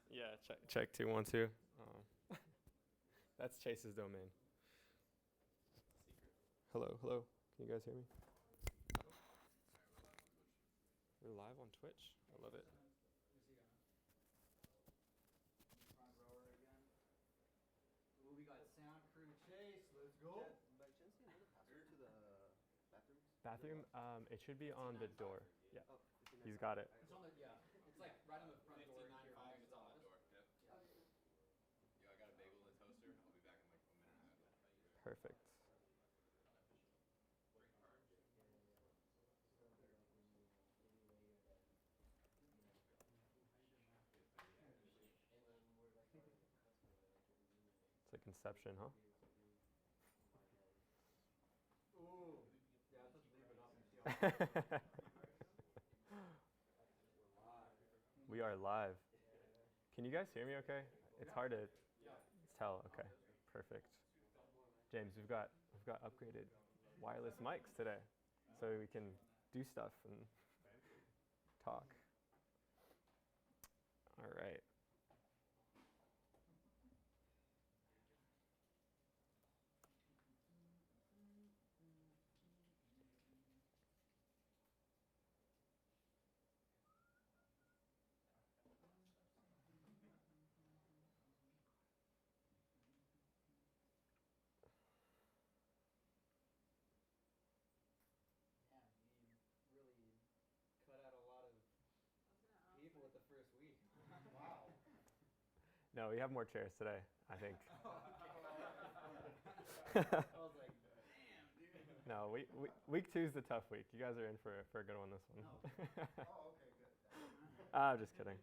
Yeah, check 2 1 2. That's Chase's domain. Hello. Can you guys hear me? We're live on Twitch. I love it. Front rower again. Ooh, we got sound crew Chase. Let's go. By chance, do you know the password to the bathrooms? Bathroom. It should be on the door. Yeah. Oh, He's got it. It's on the It's like right on the front door. 1595. It's on the door. Yep. Yo, I got a bagel in the toaster. I'll be back in like a minute and a half. Perfect. It's like Inception, huh? Ooh. Yeah, let's leave it up and see We are live. Can you guys hear me okay? It's hard to tell. Okay, perfect. James, we've got upgraded wireless mics today, so we can do stuff and talk. All right. really cut out a lot of people with the first week. Wow. No, we have more chairs today, I think. I was like, damn, dude. No, week 2 is the tough week. You guys are in for a good one this one. Oh, okay, good. I'm just kidding.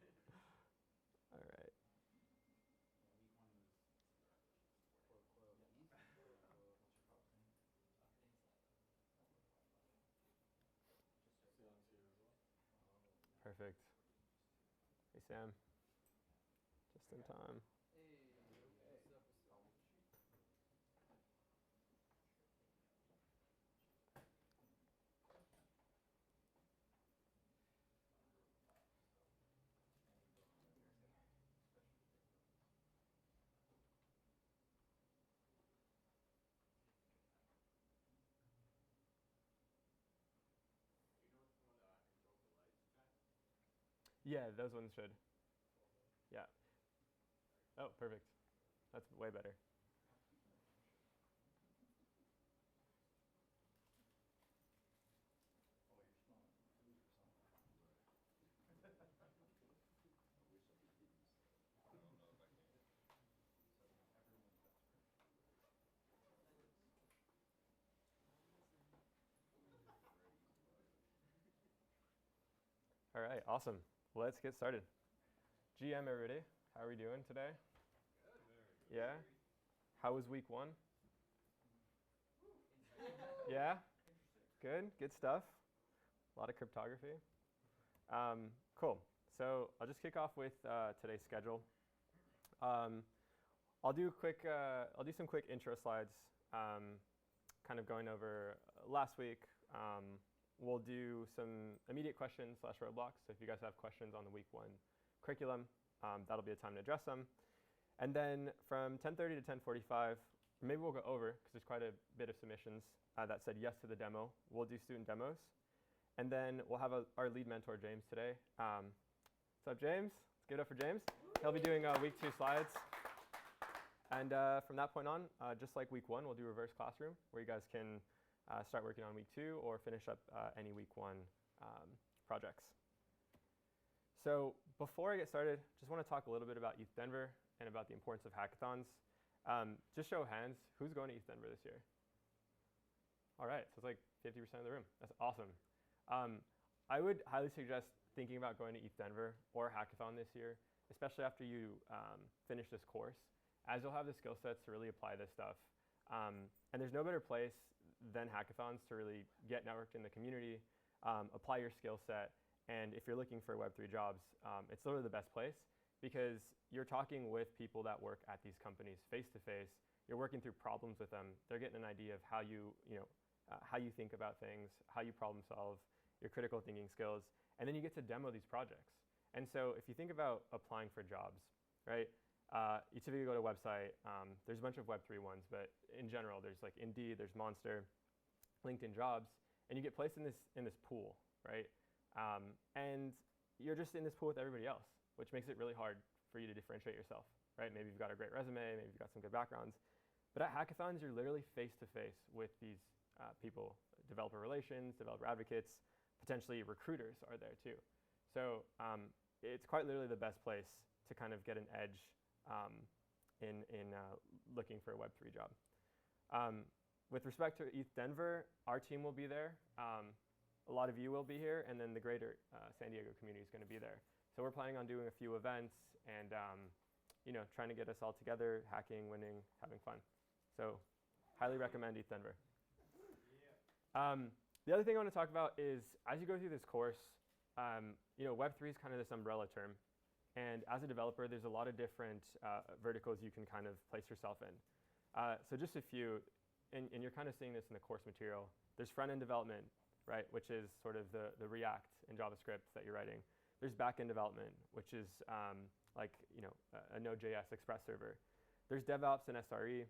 All right. Perfect. Hey, Sam. Just in time. Yeah, those ones should. Yeah. Oh, perfect. That's way better. All right, awesome. Let's get started. GM, everybody. How are we doing today? Good. Yeah? How was week 1? Yeah? Good stuff. A lot of cryptography. Cool. So I'll just kick off with today's schedule. I'll do some quick intro slides, kind of going over last week. We'll do some immediate questions / roadblocks. So if you guys have questions on the week 1 curriculum, that'll be a time to address them. And then from 10:30 to 10:45, maybe we'll go over, because there's quite a bit of submissions that said yes to the demo. We'll do student demos. And then we'll have our lead mentor, James, today. What's up, James? Let's give it up for James. He'll be doing week 2 slides. And from that point on, just like week 1, we'll do reverse classroom, where you guys can start working on week 2 or finish up any week 1 projects. So before I get started, just want to talk a little bit about ETH Denver and about the importance of hackathons. Just show of hands, who's going to ETH Denver this year? All right, so it's like 50% of the room. That's awesome. I would highly suggest thinking about going to ETH Denver or hackathon this year, especially after you finish this course, as you'll have the skill sets to really apply this stuff. And there's no better place than hackathons to really get networked in the community, apply your skill set, and if you're looking for Web3 jobs, it's literally the best place, because you're talking with people that work at these companies face to face. You're working through problems with them. They're getting an idea of how you think about things, how you problem solve, your critical thinking skills, and then you get to demo these projects. And so if you think about applying for jobs, right? You typically go to a website. There's a bunch of Web3 ones, but in general, there's like Indeed, there's Monster, LinkedIn Jobs, and you get placed in this pool, right? And you're just in this pool with everybody else, which makes it really hard for you to differentiate yourself, right? Maybe you've got a great resume, maybe you've got some good backgrounds, but at hackathons, you're literally face to face with these people, developer relations, developer advocates, potentially recruiters are there too. So it's quite literally the best place to kind of get an edge in looking for a Web3 job. With respect to ETH Denver, our team will be there. A lot of you will be here, and then the greater San Diego community is going to be there. So we're planning on doing a few events and trying to get us all together, hacking, winning, having fun. So highly recommend ETH Denver. The other thing I want to talk about is as you go through this course, Web3 is kind of this umbrella term. And as a developer, there's a lot of different verticals you can kind of place yourself in. So just a few, and you're kind of seeing this in the course material. There's front-end development, right, which is sort of the React and JavaScript that you're writing. There's back-end development, which is a Node.js Express server. There's DevOps and SRE.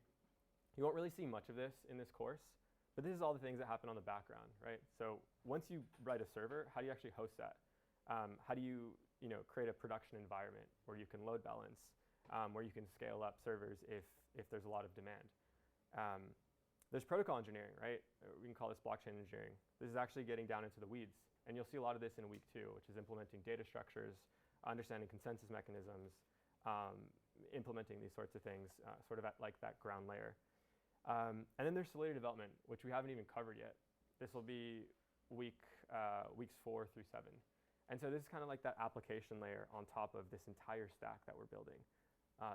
You won't really see much of this in this course, but this is all the things that happen on the background, right? So once you write a server, how do you actually host that? How do you create a production environment where you can load balance, where you can scale up servers if there's a lot of demand? There's protocol engineering, right? We can call this blockchain engineering. This is actually getting down into the weeds. And you'll see a lot of this in week 2, which is implementing data structures, understanding consensus mechanisms, implementing these sorts of things sort of at like that ground layer. And then there's Solidity development, which we haven't even covered yet. This will be weeks 4 through 7. And so this is kind of like that application layer on top of this entire stack that we're building.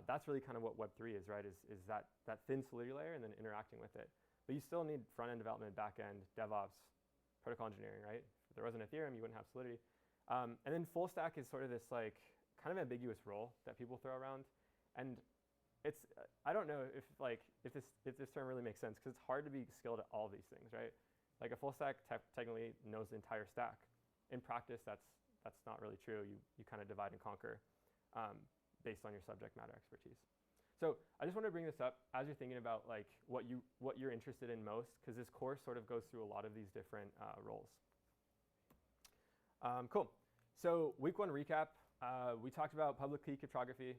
That's really kind of what Web3 is, right? Is that thin Solidity layer and then interacting with it. But you still need front-end development, back-end, DevOps, protocol engineering, right? If there wasn't Ethereum, you wouldn't have Solidity. And then full stack is sort of this like kind of ambiguous role that people throw around. And it's I don't know if this term really makes sense, because it's hard to be skilled at all these things, right? Like a full stack technically knows the entire stack. In practice, that's not really true. You kind of divide and conquer based on your subject matter expertise. So I just want to bring this up as you're thinking about like what you're interested in most, because this course sort of goes through a lot of these different roles. Cool. So week 1 recap. We talked about public key cryptography,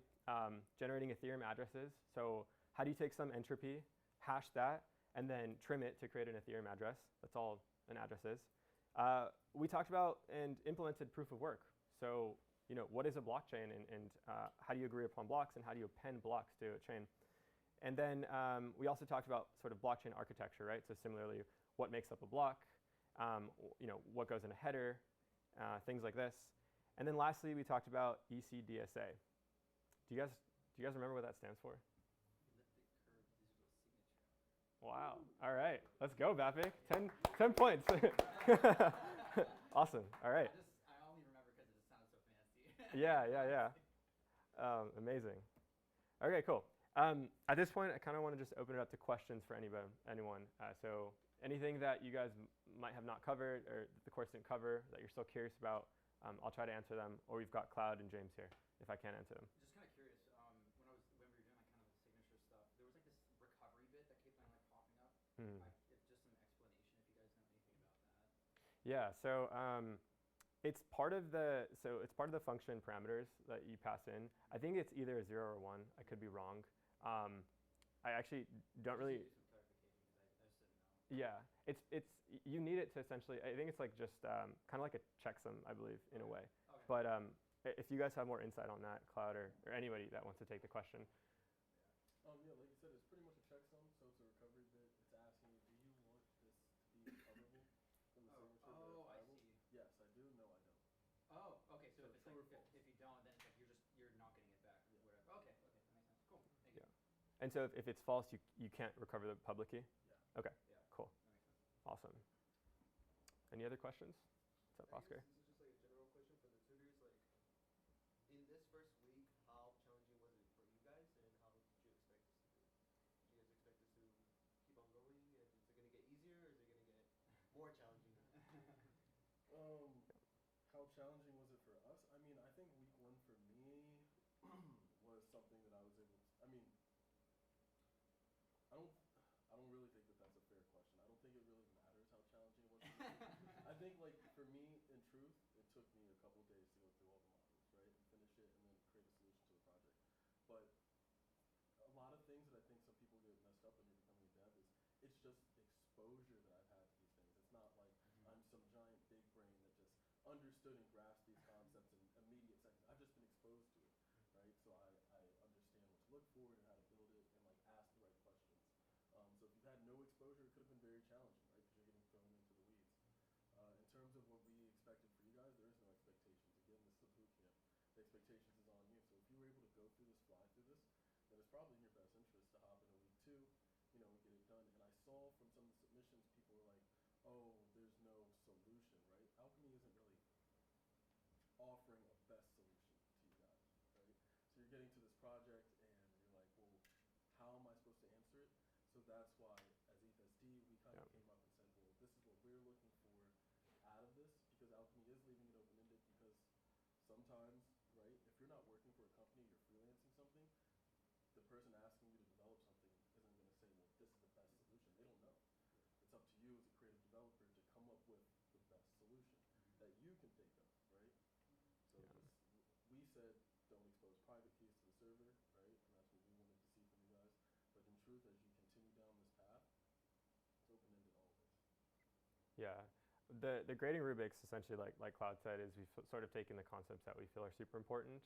generating Ethereum addresses. So how do you take some entropy, hash that, and then trim it to create an Ethereum address? That's all an address is. We talked about and implemented proof of work. So what is a blockchain, and how do you agree upon blocks, and how do you append blocks to a chain? And then we also talked about sort of blockchain architecture, right? So similarly, what makes up a block, what goes in a header, things like this. And then lastly, we talked about ECDSA. Do you guys remember what that stands for? Wow. All right. Let's go, Bapic. 10 points. Awesome. All right. I only remember because it just sounded so fancy. Yeah. Amazing. Okay, cool. At this point, I kind of want to just open it up to questions for anyone. So anything that you guys might have not covered or the course didn't cover that you're still curious about, I'll try to answer them. Or we've got Cloud and James here if I can't answer them. Just kind of curious, when we were doing like kind of the signature stuff, there was like this recovery bit that kept on like popping up. Just some explanation if you guys know anything about that. Yeah, so it's part of the function parameters that you pass in. I think it's either a 0 or 1. I could be wrong. I actually don't really. Some clarification because I just didn't know. Yeah, it's you need it to essentially. I think it's like just kind of like a checksum, I believe, in a way. Okay. But if you guys have more insight on that, Cloud or anybody that wants to take the question. Yeah, like you said, it's pretty much a checksum, so it's a recovery bit. It's asking you, do you want this to be recoverable from the signature I verifiable? see. Yes, I do. No, I don't. Oh, okay. So if it's true like or false. if you don't, then it's like you're not getting it back. Yeah. Whatever. Okay, that makes sense. Cool. Thank you. And so if it's false, you can't recover the public key? Yeah. Okay, Yeah. cool. That makes sense. Awesome. Any other questions? What's up, Oscar? This is just like a general question for the tutors. Like, in this first week, how challenging was it for you guys, and how did you expect this to do? Did you guys expect this to keep on going, and is it going to get easier, or is it going to get more challenging? How challenging was it for us? I mean, I think we something that I was able to, I mean, I don't, I don't really think that that's a fair question. I don't think it really matters how challenging it was. I think, like, for me, in truth, it took me a couple days to go through all the modules, right, and finish it, and then create a solution to the project. But a lot of things that I think some people get messed up when you're becoming a dev is it's just exposure that I've had to these things. It's not like I'm some giant big brain that just understood and grasped these concepts in immediate seconds. I've just been exposed to it, right? So I understand what to look for and how to build it and like ask the right questions. So if you've had no exposure, it could have been very challenging, right? Because you're getting thrown into the weeds. In terms of what we expected for you guys, there is no expectations. Again, this is a boot camp. The expectations is on you. So if you were able to go through this, fly through this, then it's probably in your best interest to hop into week 2, you know, and get it done. And I saw from some of the submissions, people were like, oh, there's no solution, right? Alchemy isn't really offering a best solution to you guys, right? So you're getting to this project and you're like, well, how am I supposed to answer it? So that's why, as ETH SD, we kind of came up and said, well, this is what we're looking for out of this, because Alchemy is leaving it open-ended, because sometimes, right, if you're not working for a company, you're freelancing something, the person asking you to develop something isn't going to say, well, this is the best solution. They don't know. It's up to you as a creative developer to come up with the best solution that you can think of, right? So we said don't expose private keys to the server, right? And that's what we wanted to see from you guys. But in truth, as you continue down this path, it's open-ended always. Yeah. The grading rubrics, essentially, like Cloud said, is we've sort of taken the concepts that we feel are super important,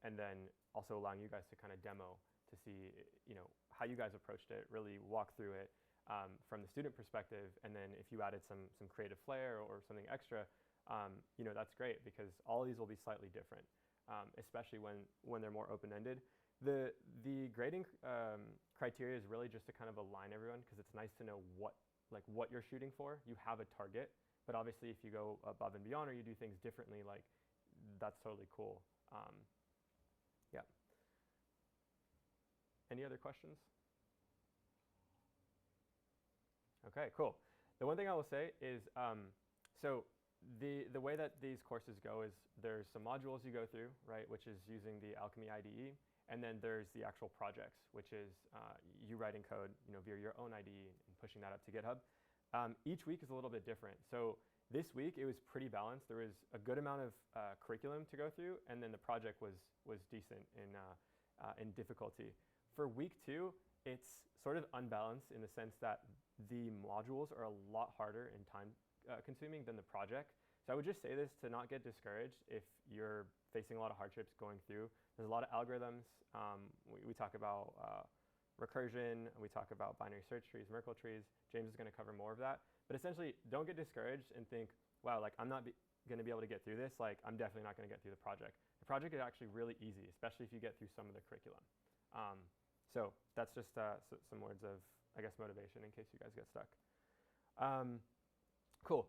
and then also allowing you guys to kind of demo to see, you know, how you guys approached it, really walk through it from the student perspective, and then if you added some creative flair or something extra, you know, that's great, because all of these will be slightly different, especially when they're more open-ended. The grading criteria is really just to kind of align everyone, because it's nice to know what you're shooting for. You have a target, but obviously if you go above and beyond or you do things differently, like, that's totally cool. Yeah. Any other questions? Okay, cool. The one thing I will say is, so the way that these courses go is there's some modules you go through, right, which is using the Alchemy IDE, and then there's the actual projects, which is you writing code, you know, via your own IDE and pushing that up to GitHub. Each week is a little bit different. So this week it was pretty balanced. There was a good amount of curriculum to go through, and then the project was decent in difficulty. For week 2, it's sort of unbalanced in the sense that the modules are a lot harder and time consuming than the project. So I would just say this to not get discouraged if you're facing a lot of hardships going through. There's a lot of algorithms. We talk about recursion, we talk about binary search trees, Merkle trees. James is going to cover more of that. But essentially, don't get discouraged and think, wow, like, I'm not going to be able to get through this. Like, I'm definitely not going to get through the project. The project is actually really easy, especially if you get through some of the curriculum. So that's just some words of, I guess, motivation in case you guys get stuck. Cool.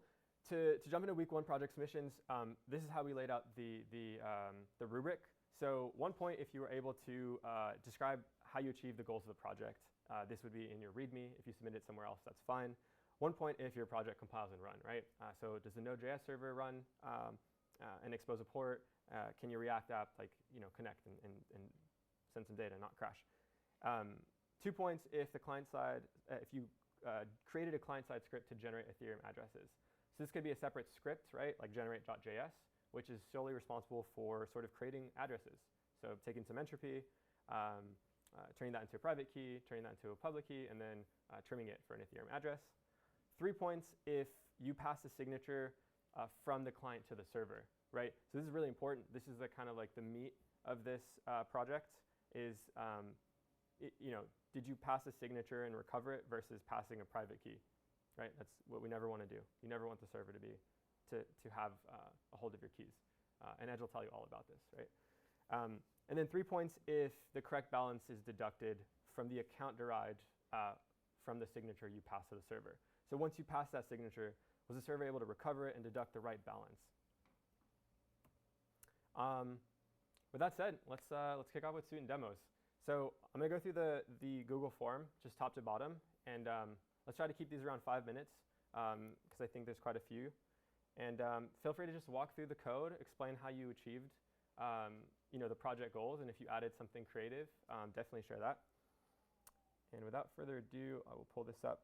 To jump into week 1 project submissions, this is how we laid out the rubric. So 1 point, if you were able to describe how you achieved the goals of the project, this would be in your README. If you submit it somewhere else, that's fine. 1 point if your project compiles and run, right? So does the Node.js server run and expose a port? Can your React app, like, you know, connect and send some data, not crash? 2 points if the client side, if you created a client-side script to generate Ethereum addresses. So this could be a separate script, right, like generate.js, which is solely responsible for sort of creating addresses. So taking some entropy, turning that into a private key, turning that into a public key, and then trimming it for an Ethereum address. 3 points if you pass a signature from the client to the server, right? So this is really important. This is the kind of like the meat of this project is, you know, did you pass a signature and recover it versus passing a private key, right? That's what we never want to do. You never want the server to have a hold of your keys. And Edge will tell you all about this, right? And then 3 points if the correct balance is deducted from the account derived from the signature you pass to the server. So once you pass that signature, was the server able to recover it and deduct the right balance? With that said, let's kick off with student demos. So I'm going to go through the Google form, just top to bottom, and let's try to keep these around 5 minutes because I think there's quite a few. And feel free to just walk through the code, explain how you achieved the project goals, and if you added something creative, definitely share that. And without further ado, I will pull this up.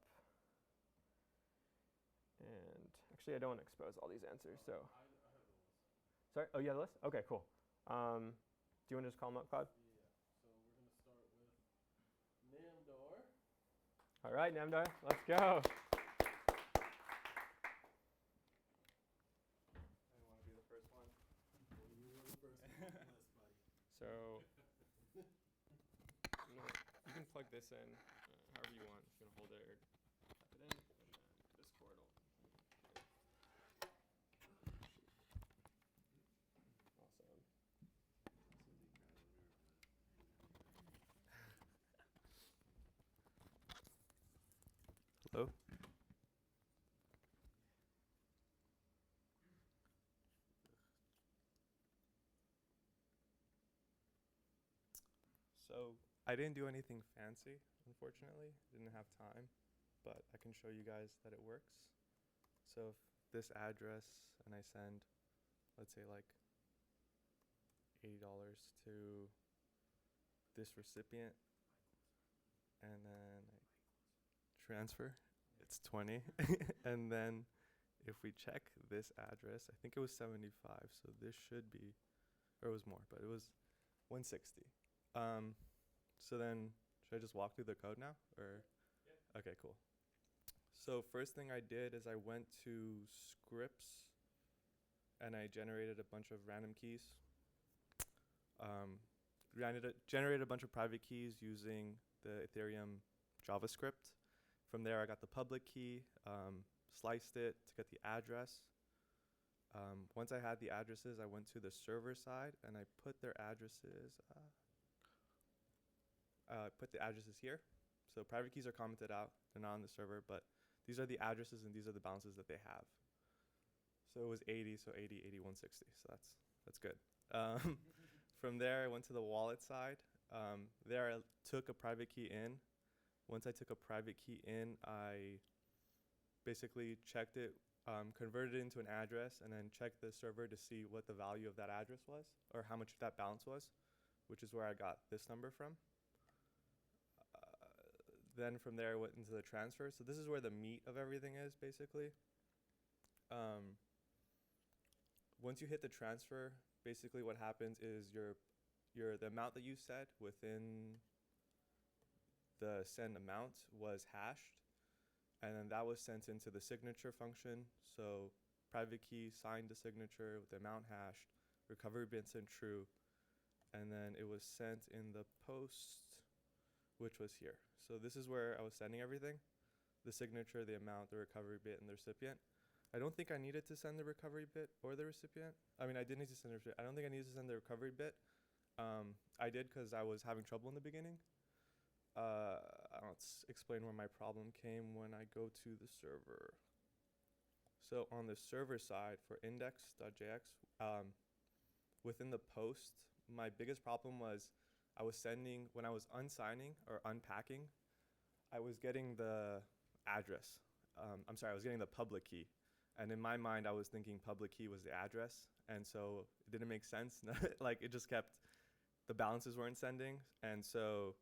And actually, I don't want to expose all these answers. So, I have the list. sorry. Oh, you have the list? Okay, cool. Do you want to just call them up, Cloud? Yeah. So we're gonna start with Namdar. All right, Namdar, let's go. I want to be the first one. Well, you were the first one on the list, buddy. So, you can plug this in however you want. If you want to hold it or tap it in, and then Discord will. Awesome. Hello? So I didn't do anything fancy, unfortunately. Didn't have time, but I can show you guys that it works. So if this address and I send, let's say like $80 to this recipient, and then I transfer, it's 20. And then if we check this address, I think it was 75, so this should be, or it was more, but it was 160. So then, should I just walk through the code now, or? Yeah. Okay, cool. So first thing I did is I went to scripts, and I generated a bunch of random keys. Generated a bunch of private keys using the Ethereum JavaScript. From there, I got the public key, sliced it to get the address. Once I had the addresses, I went to the server side, and I put their addresses. Put the addresses here. So private keys are commented out. They're not on the server, but these are the addresses and these are the balances that they have. So it was 80, so 80, 80, 160. So that's good. From there, I went to the wallet side. There I took a private key in. Once I took a private key in, I basically checked it, converted it into an address, and then checked the server to see what the value of that address was, or how much that balance was, which is where I got this number from. Then from there, I went into the transfer. So this is where the meat of everything is, basically. Once you hit the transfer, basically what happens is the amount that you set within the send amount was hashed, and then that was sent into the signature function. So private key signed the signature with the amount hashed, recovery bit sent true, and then it was sent in the post, which was here. So this is where I was sending everything: the signature, the amount, the recovery bit, and the recipient. I don't think I needed to send the recovery bit or the recipient. I mean, I did need to send the recipient. I don't think I needed to send the recovery bit. I did because I was having trouble in the beginning. I'll explain where my problem came when I go to the server. So on the server side for index.jx, within the post, my biggest problem was I was sending, when I was unsigning or unpacking, I was getting the address. I was getting the public key. And in my mind, I was thinking public key was the address. And so it didn't make sense. Like it just kept, the balances weren't sending. And so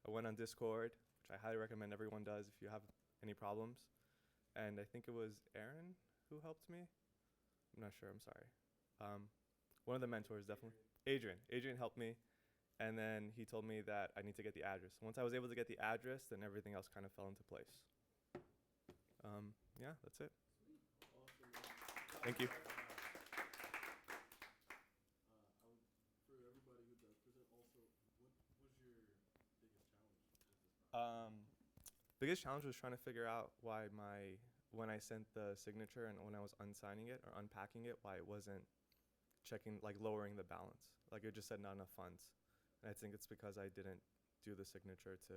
I went on Discord, which I highly recommend everyone does if you have any problems. And I think it was Aaron who helped me. I'm not sure, I'm sorry. One of the mentors, definitely. Adrian helped me. And then he told me that I need to get the address. Once I was able to get the address, then everything else kind of fell into place. Yeah, that's it. Awesome. Thank you. For everybody who does present, also, what was your biggest challenge with this project? Biggest challenge was trying to figure out why when I sent the signature and when I was unsigning it or unpacking it, why it wasn't checking, like lowering the balance. Like it just said not enough funds. And I think it's because I didn't do the signature to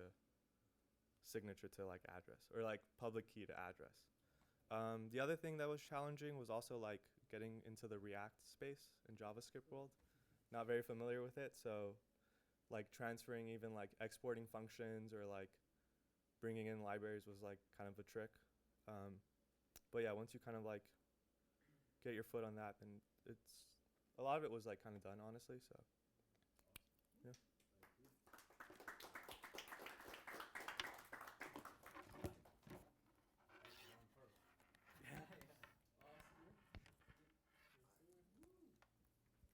like address, or like public key to address. The other thing that was challenging was also like getting into the React space in JavaScript world. Not very familiar with it, so like transferring, even like exporting functions or like bringing in libraries was like kind of a trick. But yeah, once you kind of like get your foot on that, then a lot of it was like kind of done, honestly. So yeah. Thank you.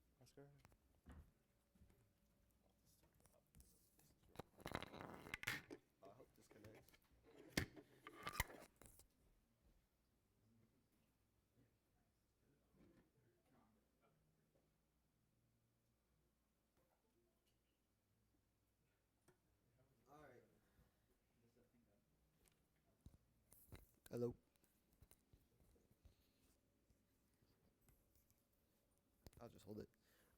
Going first. Oscar. Oscar. I hope this connects. All right. Does that thing go? Hello. I'll just hold it.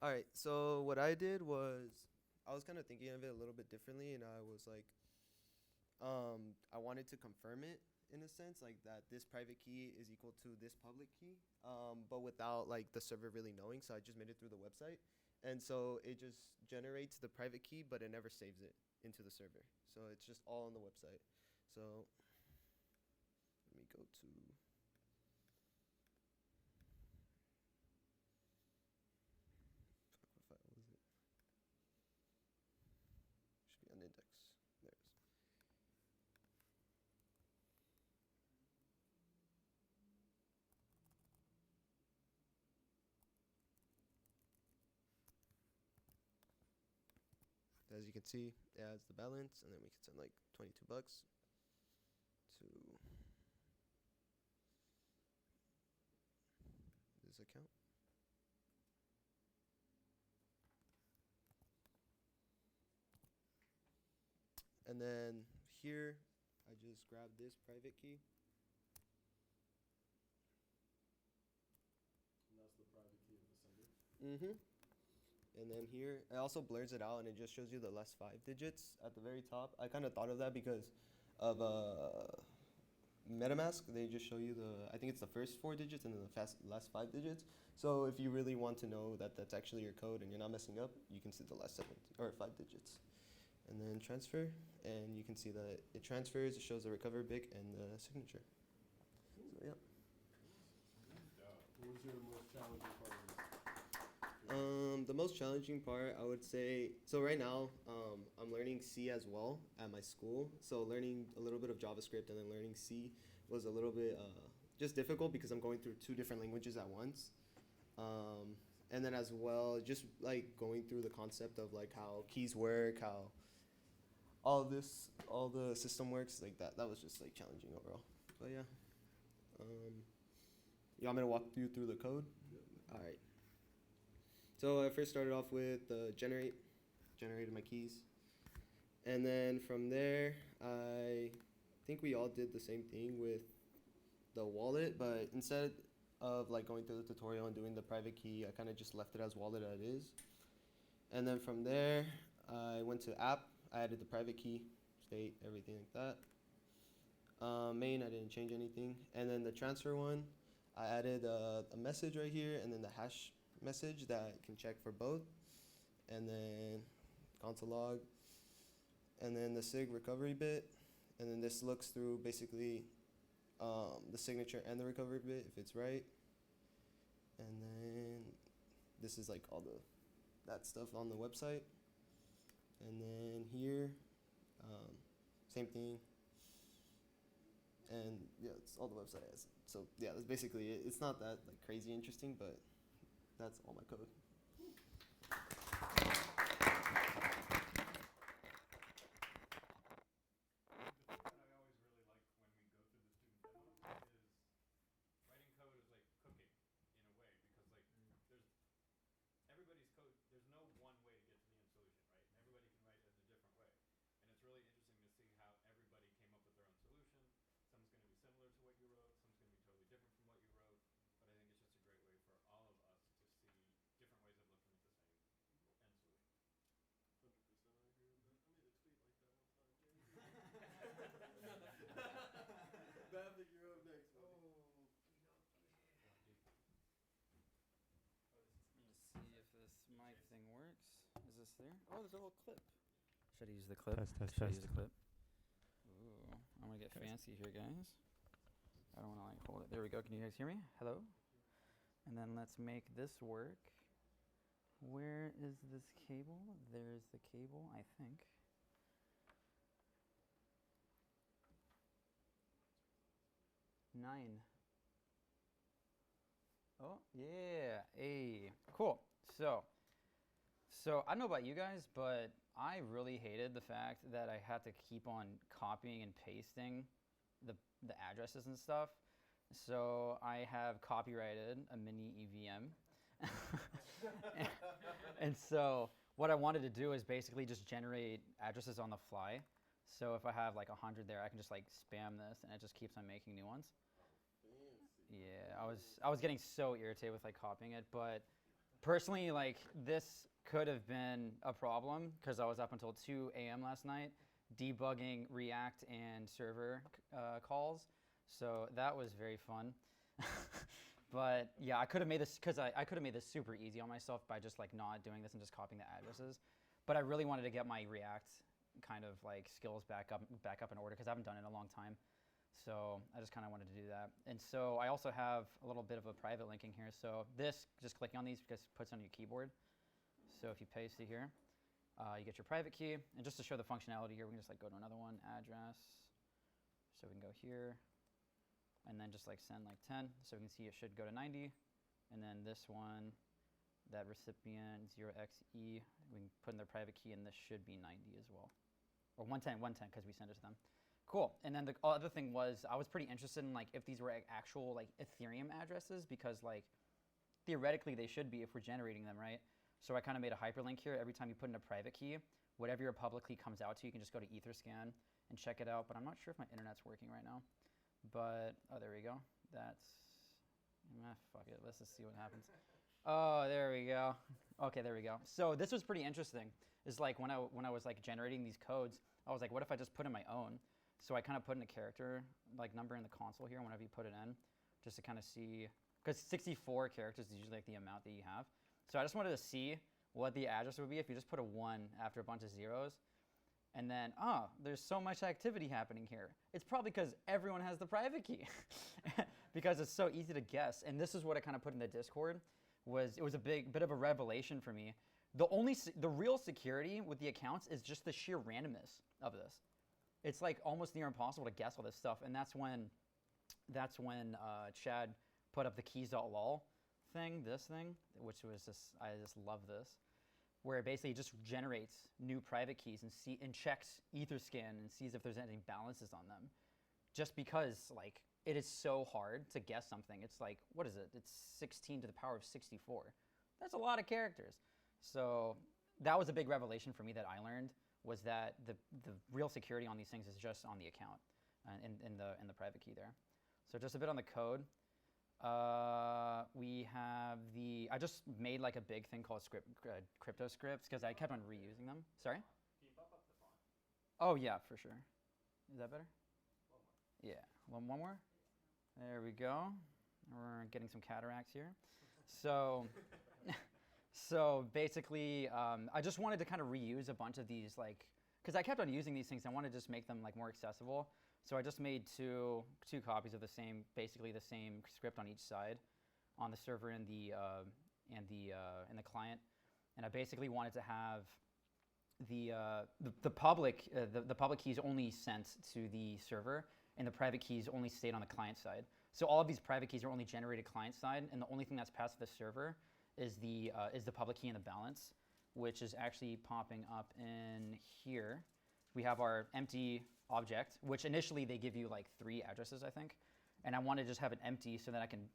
All right. So what I did was I was kind of thinking of it a little bit differently, and I was like, I wanted to confirm it in a sense, like that this private key is equal to this public key, but without like the server really knowing. So I just made it through the website, and so it just generates the private key, but it never saves it into the server. So it's just all on the website. So let me go to. Fuck, what file was it? Should be on index. There it is. As you can see, it adds the balance, and then we can send like 22 bucks to this account. And then here, I just grab this private key. And that's the private key of the sender. Mm-hmm. And then here, it also blurs it out, and it just shows you the last 5 digits at the very top. I kind of thought of that because of MetaMask. They just show you I think it's the first 4 digits and then the last 5 digits. So if you really want to know that that's actually your code and you're not messing up, you can see the last 7 or 5 digits. And then transfer, and you can see that it transfers. It shows the recovery BIC and the signature. So yeah. What was your most challenging part of this? The most challenging part, I would say, so right now, I'm learning C as well at my school. So learning a little bit of JavaScript and then learning C was a little bit just difficult because I'm going through 2 different languages at once. And then as well, just like going through the concept of like how keys work, how all the system works, like that was just like challenging overall. But yeah. You want me to walk you through the code? Yep. All right. So I first started off with generated my keys. And then from there, I think we all did the same thing with the wallet, but instead of like going through the tutorial and doing the private key, I kind of just left it as wallet as it is. And then from there, I went to app, I added the private key, state, everything like that. Main, I didn't change anything. And then the transfer one, I added a message right here and then the hash message that can check for both, and then console log, and then the sig recovery bit, and then this looks through basically the signature and the recovery bit if it's right, and then this is like all that stuff on the website, and then here same thing, and yeah, it's all the website has. So yeah, that's basically it. It's not that like crazy interesting, but that's all my code. Bapic, you're up next, buddy. Let me see if this mic thing works. Is this there? Oh, there's a little clip. Should I use the clip? Test. Should I use the clip? Ooh, I'm gonna get fancy here, guys. I don't wanna like hold it. There we go. Can you guys hear me? Hello? And then let's make this work. Where is this cable? There's the cable, I think. Nine. Oh, yeah. Hey, cool. So I don't know about you guys, but I really hated the fact that I had to keep on copying and pasting the addresses and stuff. So I have copyrighted a mini EVM. And so what I wanted to do is basically just generate addresses on the fly. So if I have like 100 there, I can just like spam this and it just keeps on making new ones. Yeah, I was getting so irritated with like copying it, but personally, like this could have been a problem because I was up until 2 a.m. last night debugging React and server calls. So that was very fun. But yeah, I could have made this because I could have made this super easy on myself by just like not doing this and just copying the addresses. But I really wanted to get my React kind of like skills back up in order because I haven't done it in a long time. So I just kind of wanted to do that. And so I also have a little bit of a private linking here. So this, just clicking on these just puts on your keyboard. So if you paste it here, you get your private key. And just to show the functionality here, we can just like go to another one, address. So we can go here and then just like send like 10. So we can see it should go to 90. And then this one, that recipient 0xe, we can put in their private key and this should be 90 as well. Or 110 because we sent it to them. Cool. And then the other thing was I was pretty interested in like if these were actual like Ethereum addresses because like theoretically they should be if we're generating them, right? So I kind of made a hyperlink here. Every time you put in a private key, whatever your public key comes out to, you can just go to Etherscan and check it out. But I'm not sure if my internet's working right now. But oh, there we go. That's fuck it. Let's just see what happens. Oh, there we go. Okay, there we go. So this was pretty interesting. It's like when I was like generating these codes, I was like, what if I just put in my own? So I kind of put in a character like number in the console here whenever you put it in, just to kind of see, because 64 characters is usually like the amount that you have. So I just wanted to see what the address would be if you just put a 1 after a bunch of zeros. And then, there's so much activity happening here. It's probably because everyone has the private key because it's so easy to guess. And this is what I kind of put in the Discord. It was a bit of a revelation for me. The real security with the accounts is just the sheer randomness of this. It's like almost near impossible to guess all this stuff, and that's when Chad put up the keys.lol thing, which was just I just love this, where it basically just generates new private keys and checks Etherscan and sees if there's any balances on them, just because like it is so hard to guess something. It's like what is it? It's 16 to the power of 64. That's a lot of characters. So that was a big revelation for me that I learned. Was that the real security on these things is just on the account in the private key there. So just a bit on the code. We have I just made like a big thing called crypto scripts because I kept on reusing them. Sorry? Can you bump up the font? Oh yeah, for sure. Is that better? One more. Yeah, one more? There we go. We're getting some cataracts here. So... So basically, I just wanted to kind of reuse a bunch of these, like, because I kept on using these things. I wanted to just make them like more accessible. So I just made two copies of basically the same script on each side, on the server and the client. And I basically wanted to have the public keys only sent to the server, and the private keys only stayed on the client side. So all of these private keys are only generated client side, and the only thing that's passed to the server is the public key and the balance, which is actually popping up in here. We have our empty object, which initially they give you like 3 addresses, I think. And I want to just have it empty so that I can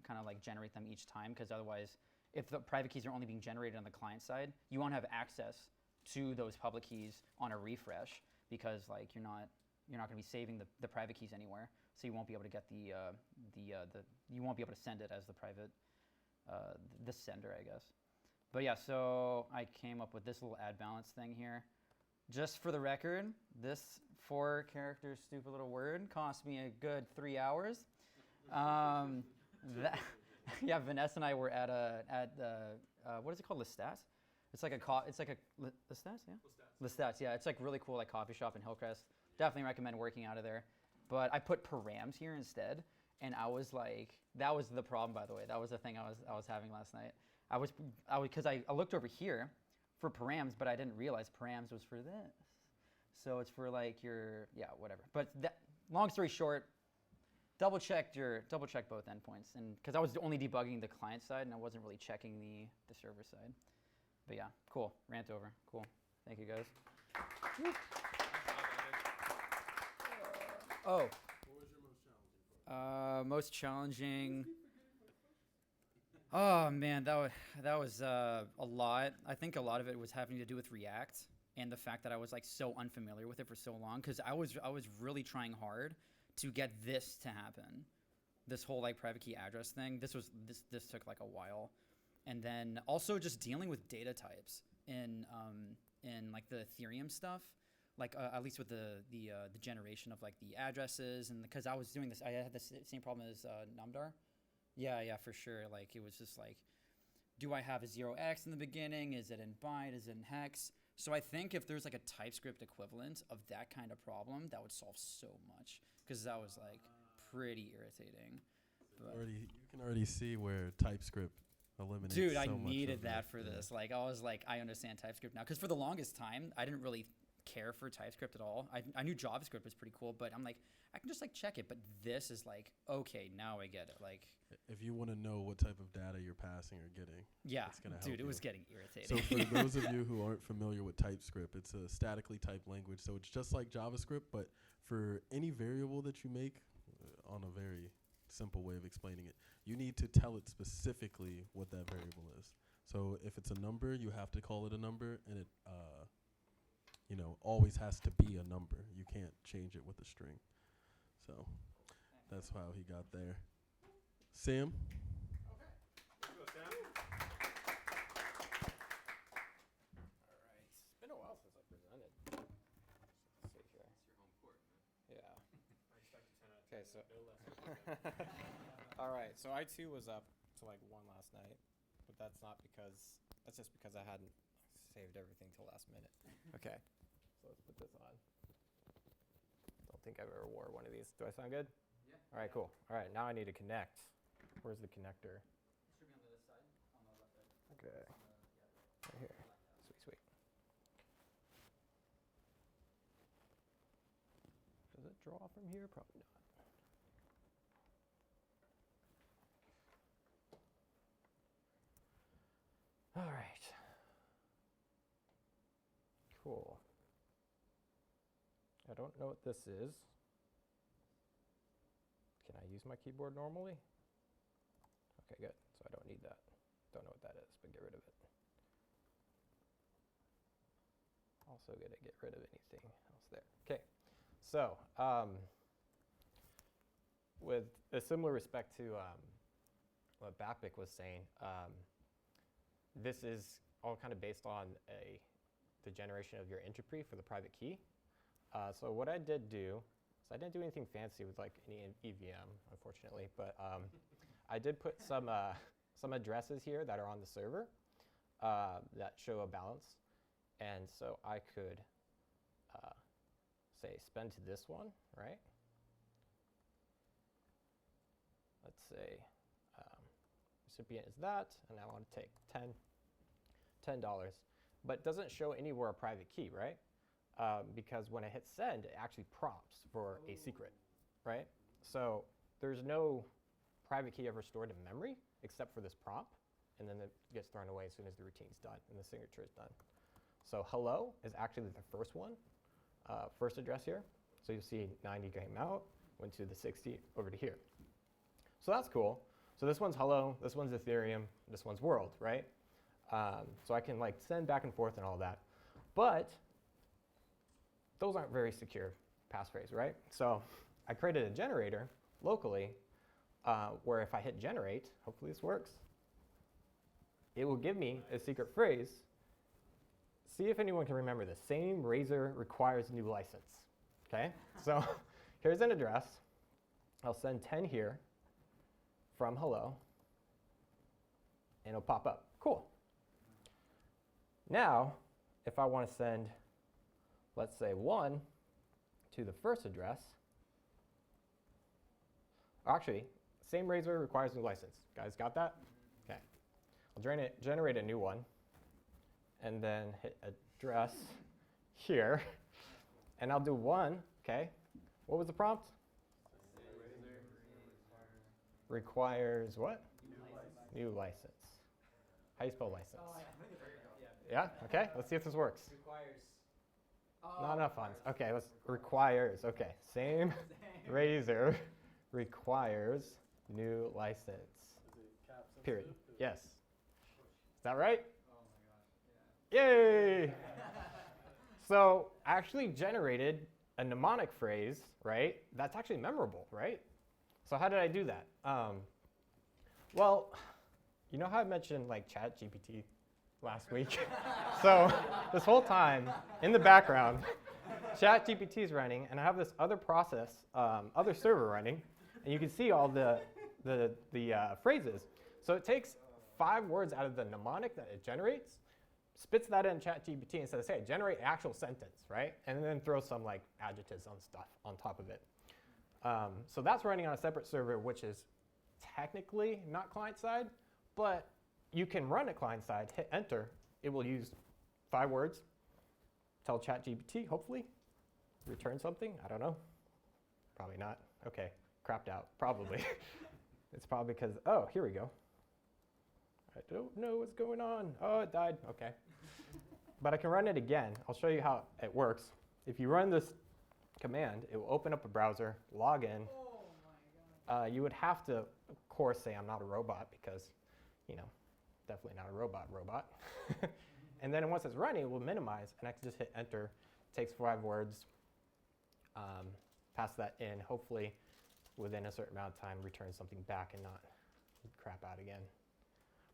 kind of like generate them each time, because otherwise, if the private keys are only being generated on the client side, you won't have access to those public keys on a refresh, because like you're not going to be saving the private keys anywhere, so you won't be able to get you won't be able to send it as the private. The sender, I guess. But yeah, so I came up with this little add balance thing here. Just for the record, this 4-character stupid little word cost me a good 3 hours. Yeah, Vanessa and I were at what is it called, Lestat? It's like Lestat, yeah? Lestat, yeah. It's like really cool, like coffee shop in Hillcrest. Definitely recommend working out of there. But I put params here instead. And I was like, that was the problem, by the way. That was the thing I was having last night. because I looked over here for params, but I didn't realize params was for this. So it's for like your, whatever. But long story short, double check both endpoints, and because I was only debugging the client side and I wasn't really checking the server side. But yeah, cool. Rant over. Cool. Thank you guys. What was your most challenging part? Most challenging. Oh man, that was a lot. I think a lot of it was having to do with React and the fact that I was like so unfamiliar with it for so long, because I was really trying hard to get this to happen. This whole like private key address thing. This took like a while, and then also just dealing with data types in like the Ethereum stuff. Like at least with the generation of like the addresses, and because I was doing this, I had the same problem as Namdar. Yeah, for sure. Like it was just like, do I have a 0x in the beginning? Is it in byte? Is it in hex? So I think if there's like a TypeScript equivalent of that kind of problem, that would solve so much, because that was like pretty irritating. You can already see where TypeScript eliminates. Dude, so I much needed of that for this. Like I was like, I understand TypeScript now, because for the longest time I didn't really care for TypeScript at all. I knew JavaScript was pretty cool, but I'm like, I can just like check it. But this is like, okay, now I get it. Like, if you want to know what type of data you're passing or getting, yeah, it's gonna help dude, it you. was getting irritating. So for those of you who aren't familiar with TypeScript, it's a statically typed language. So it's just like JavaScript, but for any variable that you make, on a very simple way of explaining it, you need to tell it specifically what that variable is. So if it's a number, you have to call it a number, and it always has to be a number. You can't change it with a string. So that's how he got there. Sam? Okay. Let's go, Sam. All right. It's been a while since I presented. Let's see here. It's your home court, man. Yeah. I expect a 10 out of 10. Okay, so No less. all right, so I too was up to like 1 last night, but that's just because I hadn't saved everything till last minute. Okay. So let's put this on. Don't think I've ever wore one of these. Do I sound good? Yeah. All right, cool. All right, now I need to connect. Where's the connector? It should be on this side, on the left side. Okay. Right here. Sweet. Does it draw from here? Probably not. All right. Cool. I don't know what this is. Can I use my keyboard normally? Okay, good. So I don't need that. Don't know what that is, but get rid of it. Also gonna get rid of anything else there. Okay, so with a similar respect to what Bapic was saying, this is all kind of based on the generation of your entropy for the private key. So what I did do, so I didn't do anything fancy with like any EVM, unfortunately, but I did put some addresses here that are on the server that show a balance. And so I could say spend to this one, right? Let's say recipient is that, and I want to take $10, but it doesn't show anywhere a private key, right? Because when I hit send, it actually prompts for a secret, right? So there's no private key ever stored in memory except for this prompt, and then it gets thrown away as soon as the routine's done and the signature is done. So hello is actually the first one, first address here. So you'll see 90 came out, went to the 60 over to here. So that's cool. So this one's hello, this one's Ethereum, this one's world, right? So I can like send back and forth and all that. But those aren't very secure passphrase, right? So I created a generator locally where if I hit generate, hopefully this works, it will give me a secret phrase. See if anyone can remember this. Same razor requires new license, okay? So here's an address. I'll send 10 here from hello, and it'll pop up. Cool. Now, if I want to send, let's say 1 to the first address, actually, same razor requires new license. Guys got that? Okay. I'll generate a new one, and then hit address here, and I'll do 1, okay? What was the prompt? Requires what? New license. How do you spell license? Yeah, okay, let's see if this works. Requires. Not enough funds. Okay, requires, okay. Same razor requires new license. Is it cap sensitive? Period. Yes. Is that right? Oh my gosh. Yay! So I actually generated a mnemonic phrase, right? That's actually memorable, right? So how did I do that? Well, you know how I mentioned like ChatGPT last week? So this whole time, in the background, ChatGPT is running, and I have this other process, other server running, and you can see all the phrases. So it takes 5 words out of the mnemonic that it generates, spits that in ChatGPT and says, hey, generate an actual sentence, right? And then throws some like adjectives on stuff on top of it. So that's running on a separate server, which is technically not client-side, but you can run it client-side, hit enter. It will use 5 words, tell ChatGPT, hopefully, return something. I don't know. Probably not. Okay, crapped out, probably. It's probably because, oh, here we go. I don't know what's going on. Oh, it died. Okay. But I can run it again. I'll show you how it works. If you run this command, it will open up a browser, log in. Oh my god. You would have to, of course, say I'm not a robot because, you know, definitely not a robot. And then once it's running, it will minimize, and I can just hit enter. It takes 5 words, pass that in, hopefully within a certain amount of time, return something back and not crap out again.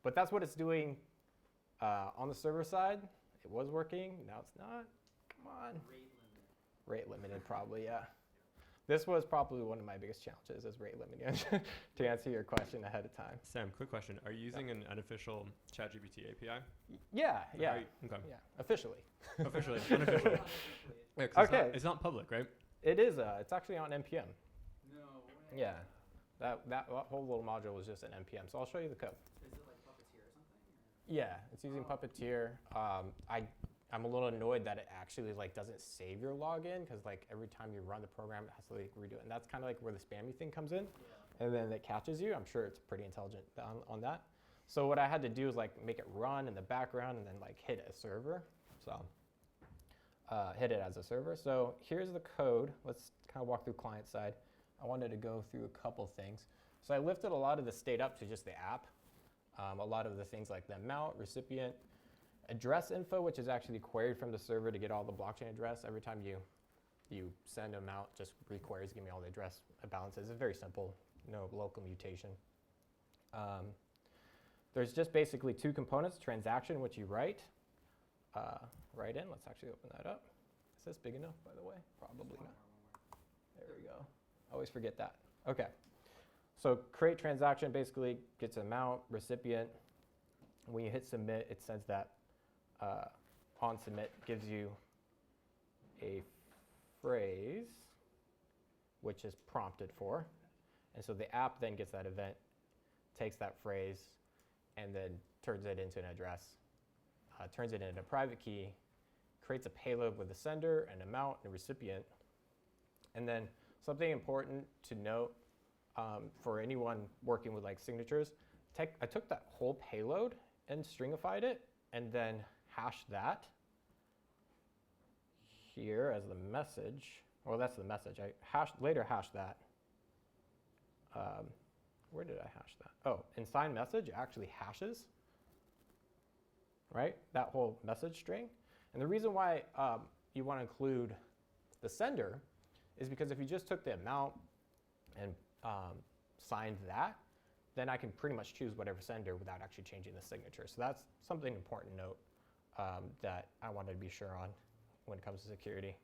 But that's what it's doing on the server side. It was working, now it's not. Come on. Rate limited, probably, yeah. This was probably one of my biggest challenges is rate limiting to answer your question ahead of time. Sam, quick question. Are you using an unofficial ChatGPT API? Yeah. Okay. Yeah, officially. Officially, unofficially. Yeah, 'cause Okay. It's not public, right? It is, it's actually on NPM. No way. Yeah, that whole little module was just an NPM, so I'll show you the code. Is it like Puppeteer or something? Or? Yeah, it's using Puppeteer. I'm a little annoyed that it actually like doesn't save your login because like every time you run the program, it has to like redo it, and that's kind of like where the spammy thing comes in, and then it catches you. I'm sure it's pretty intelligent on that. So what I had to do is like make it run in the background and then like hit a server. So hit it as a server. So here's the code. Let's kind of walk through client side. I wanted to go through a couple things. So I lifted a lot of the state up to just the app. A lot of the things like the amount, recipient, address info, which is actually queried from the server to get all the blockchain address. Every time you send them out, just requires, give me all the address balances. It's very simple, no local mutation. There's just basically 2 components, transaction, which you write in. Let's actually open that up. Is this big enough, by the way? Probably not. There we go. I always forget that. Okay. So create transaction basically gets amount, recipient. When you hit submit, it sends that on submit, gives you a phrase, which is prompted for. And so the app then gets that event, takes that phrase, and then turns it into an address, turns it into a private key, creates a payload with the sender, an amount, and a recipient. And then something important to note for anyone working with like signatures, I took that whole payload and stringified it, and then hashed that here as the message. Well, that's the message. I later hashed that. Where did I hash that? Oh, in signed message, it actually hashes, right? That whole message string. And the reason why you want to include the sender is because if you just took the amount and signed that, then I can pretty much choose whatever sender without actually changing the signature. So that's something important to note that I wanted to be sure on when it comes to security.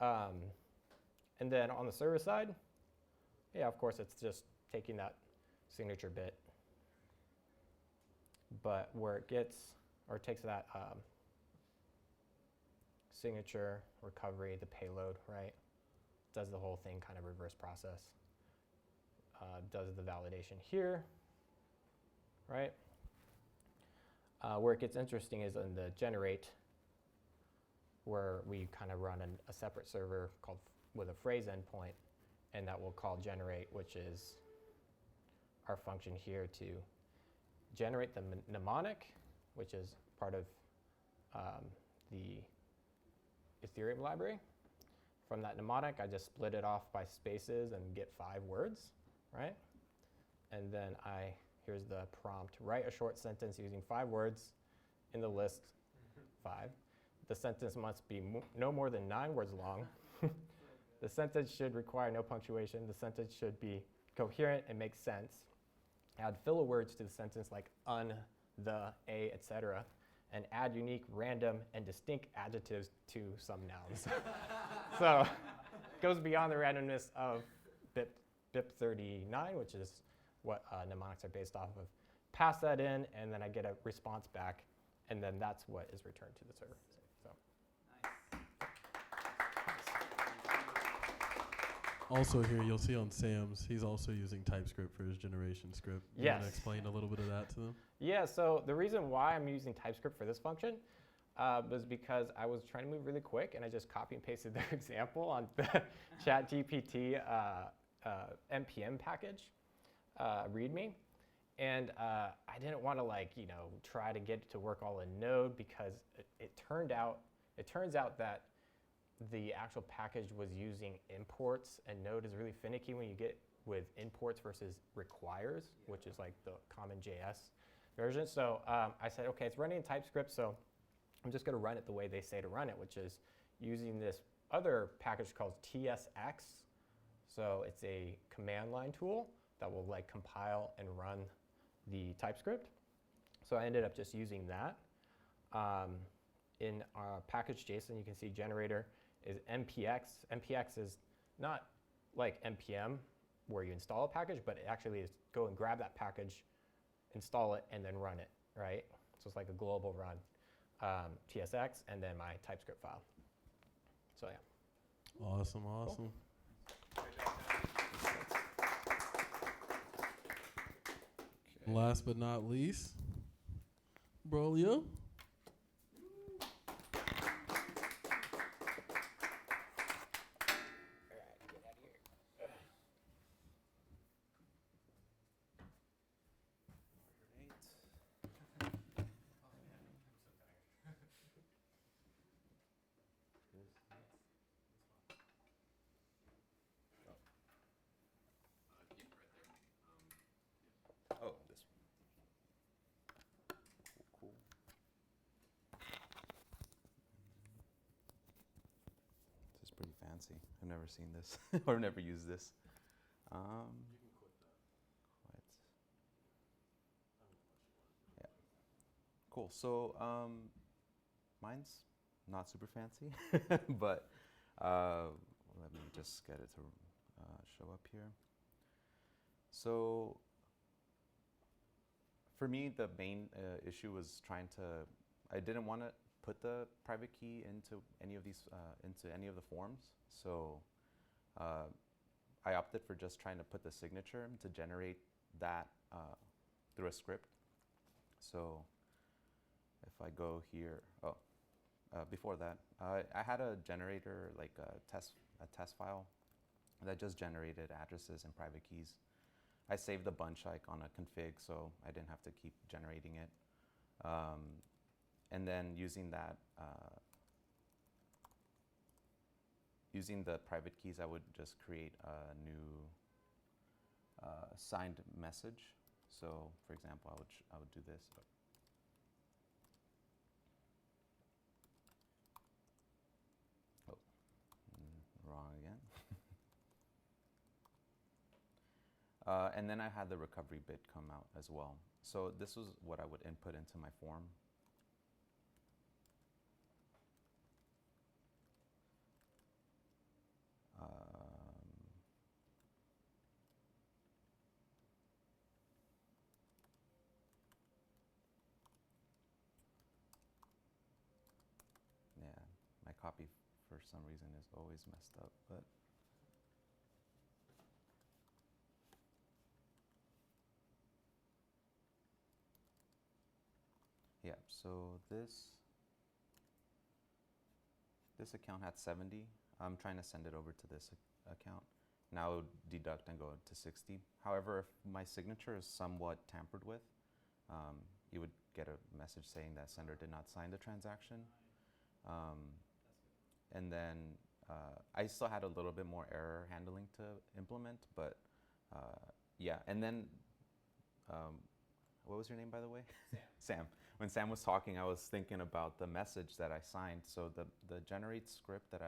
And then on the server side, yeah, of course, it's just taking that signature bit, but where it gets, or it takes that signature, recovery, the payload, right? Does the whole thing kind of reverse process. Does the validation here, right? Where it gets interesting is in the generate, where we kind of run a separate server called with a phrase endpoint, and that we'll call generate, which is our function here to generate the mnemonic, which is part of the Ethereum library. From that mnemonic, I just split it off by spaces and get 5 words, right? And then here's the prompt, write a short sentence using 5 words in the list 5. The sentence must be no more than 9 words long. The sentence should require no punctuation. The sentence should be coherent and make sense. Add filler words to the sentence like un, the, a, etc. And add unique, random, and distinct adjectives to some nouns. So it goes beyond the randomness of BIP39, which is what mnemonics are based off of. Pass that in, and then I get a response back, and then that's what is returned to the server. So. Also here, you'll see on Sam's, he's also using TypeScript for his generation script. You Yes. want to explain a little bit of that to them? Yeah, so the reason why I'm using TypeScript for this function was because I was trying to move really quick, and I just copy and pasted their example on the ChatGPT NPM package README. And I didn't want to try to get it to work all in Node, because it turns out that the actual package was using imports, and Node is really finicky when you get with imports versus requires, which is like the common JS version. So I said, okay, it's running in TypeScript, so I'm just going to run it the way they say to run it, which is using this other package called TSX. So it's a command line tool that will compile and run the TypeScript. So I ended up just using that. In our package JSON, you can see generator is npx. npx is not like npm where you install a package, but it actually is go and grab that package, install it, and then run it, right? So it's like a global run. TSX, and then my TypeScript file. So yeah. Awesome, awesome. Cool. Last but not least, Braulio. Oh, this one. Cool. This is pretty fancy. I've never seen this or never used this. You can click that. What? Yeah. Cool. So mine's not super fancy, but let me just get it to show up here. So for me, the main issue was I didn't want to put the private key into any of the forms. So I opted for just trying to put the signature to generate that through a script. So if I go here, before that, I had a generator, like a test file that just generated addresses and private keys. I saved a bunch on a config, so I didn't have to keep generating it. And then using that, using the private keys, I would just create a new signed message. So, for example, I would do this. Oh, wrong again. And then I had the recovery bit come out as well. So this was what I would input into my form. Yeah, my copy for some reason is always messed up, but yeah, So this account had 70. I'm trying to send it over to this account. Now it would deduct and go to 60. However, if my signature is somewhat tampered with, you would get a message saying that sender did not sign the transaction. And then I still had a little bit more error handling to implement, but yeah. And then, what was your name, by the way? Sam. When Sam was talking, I was thinking about the message that I signed. So the generate script that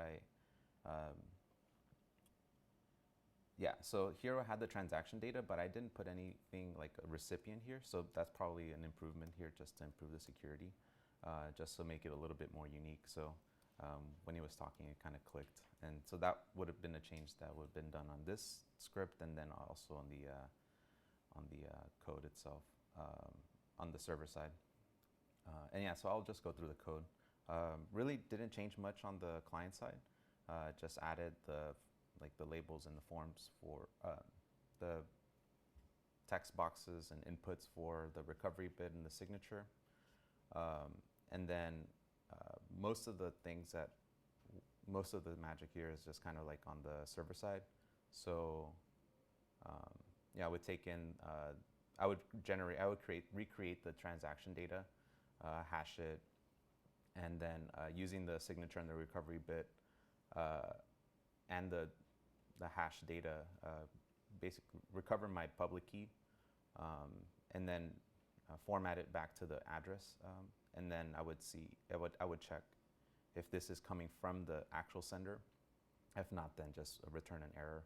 yeah, so here I had the transaction data, but I didn't put anything like a recipient here. So that's probably an improvement here just to improve the security, just to make it a little bit more unique. So when he was talking, it kind of clicked. And so that would have been a change that would have been done on this script and then also on the code itself, on the server side. And yeah, so I'll just go through the code. Really didn't change much on the client side. Just added the labels and the forms for the text boxes and inputs for the recovery bit and the signature. And then most of the magic here is just kind of like on the server side. So yeah, I would take in, I would recreate the transaction data, hash it, and then using the signature and the recovery bit and the hash data, basically recover my public key, and then format it back to the address, and then I would check if this is coming from the actual sender. If not, then just return an error.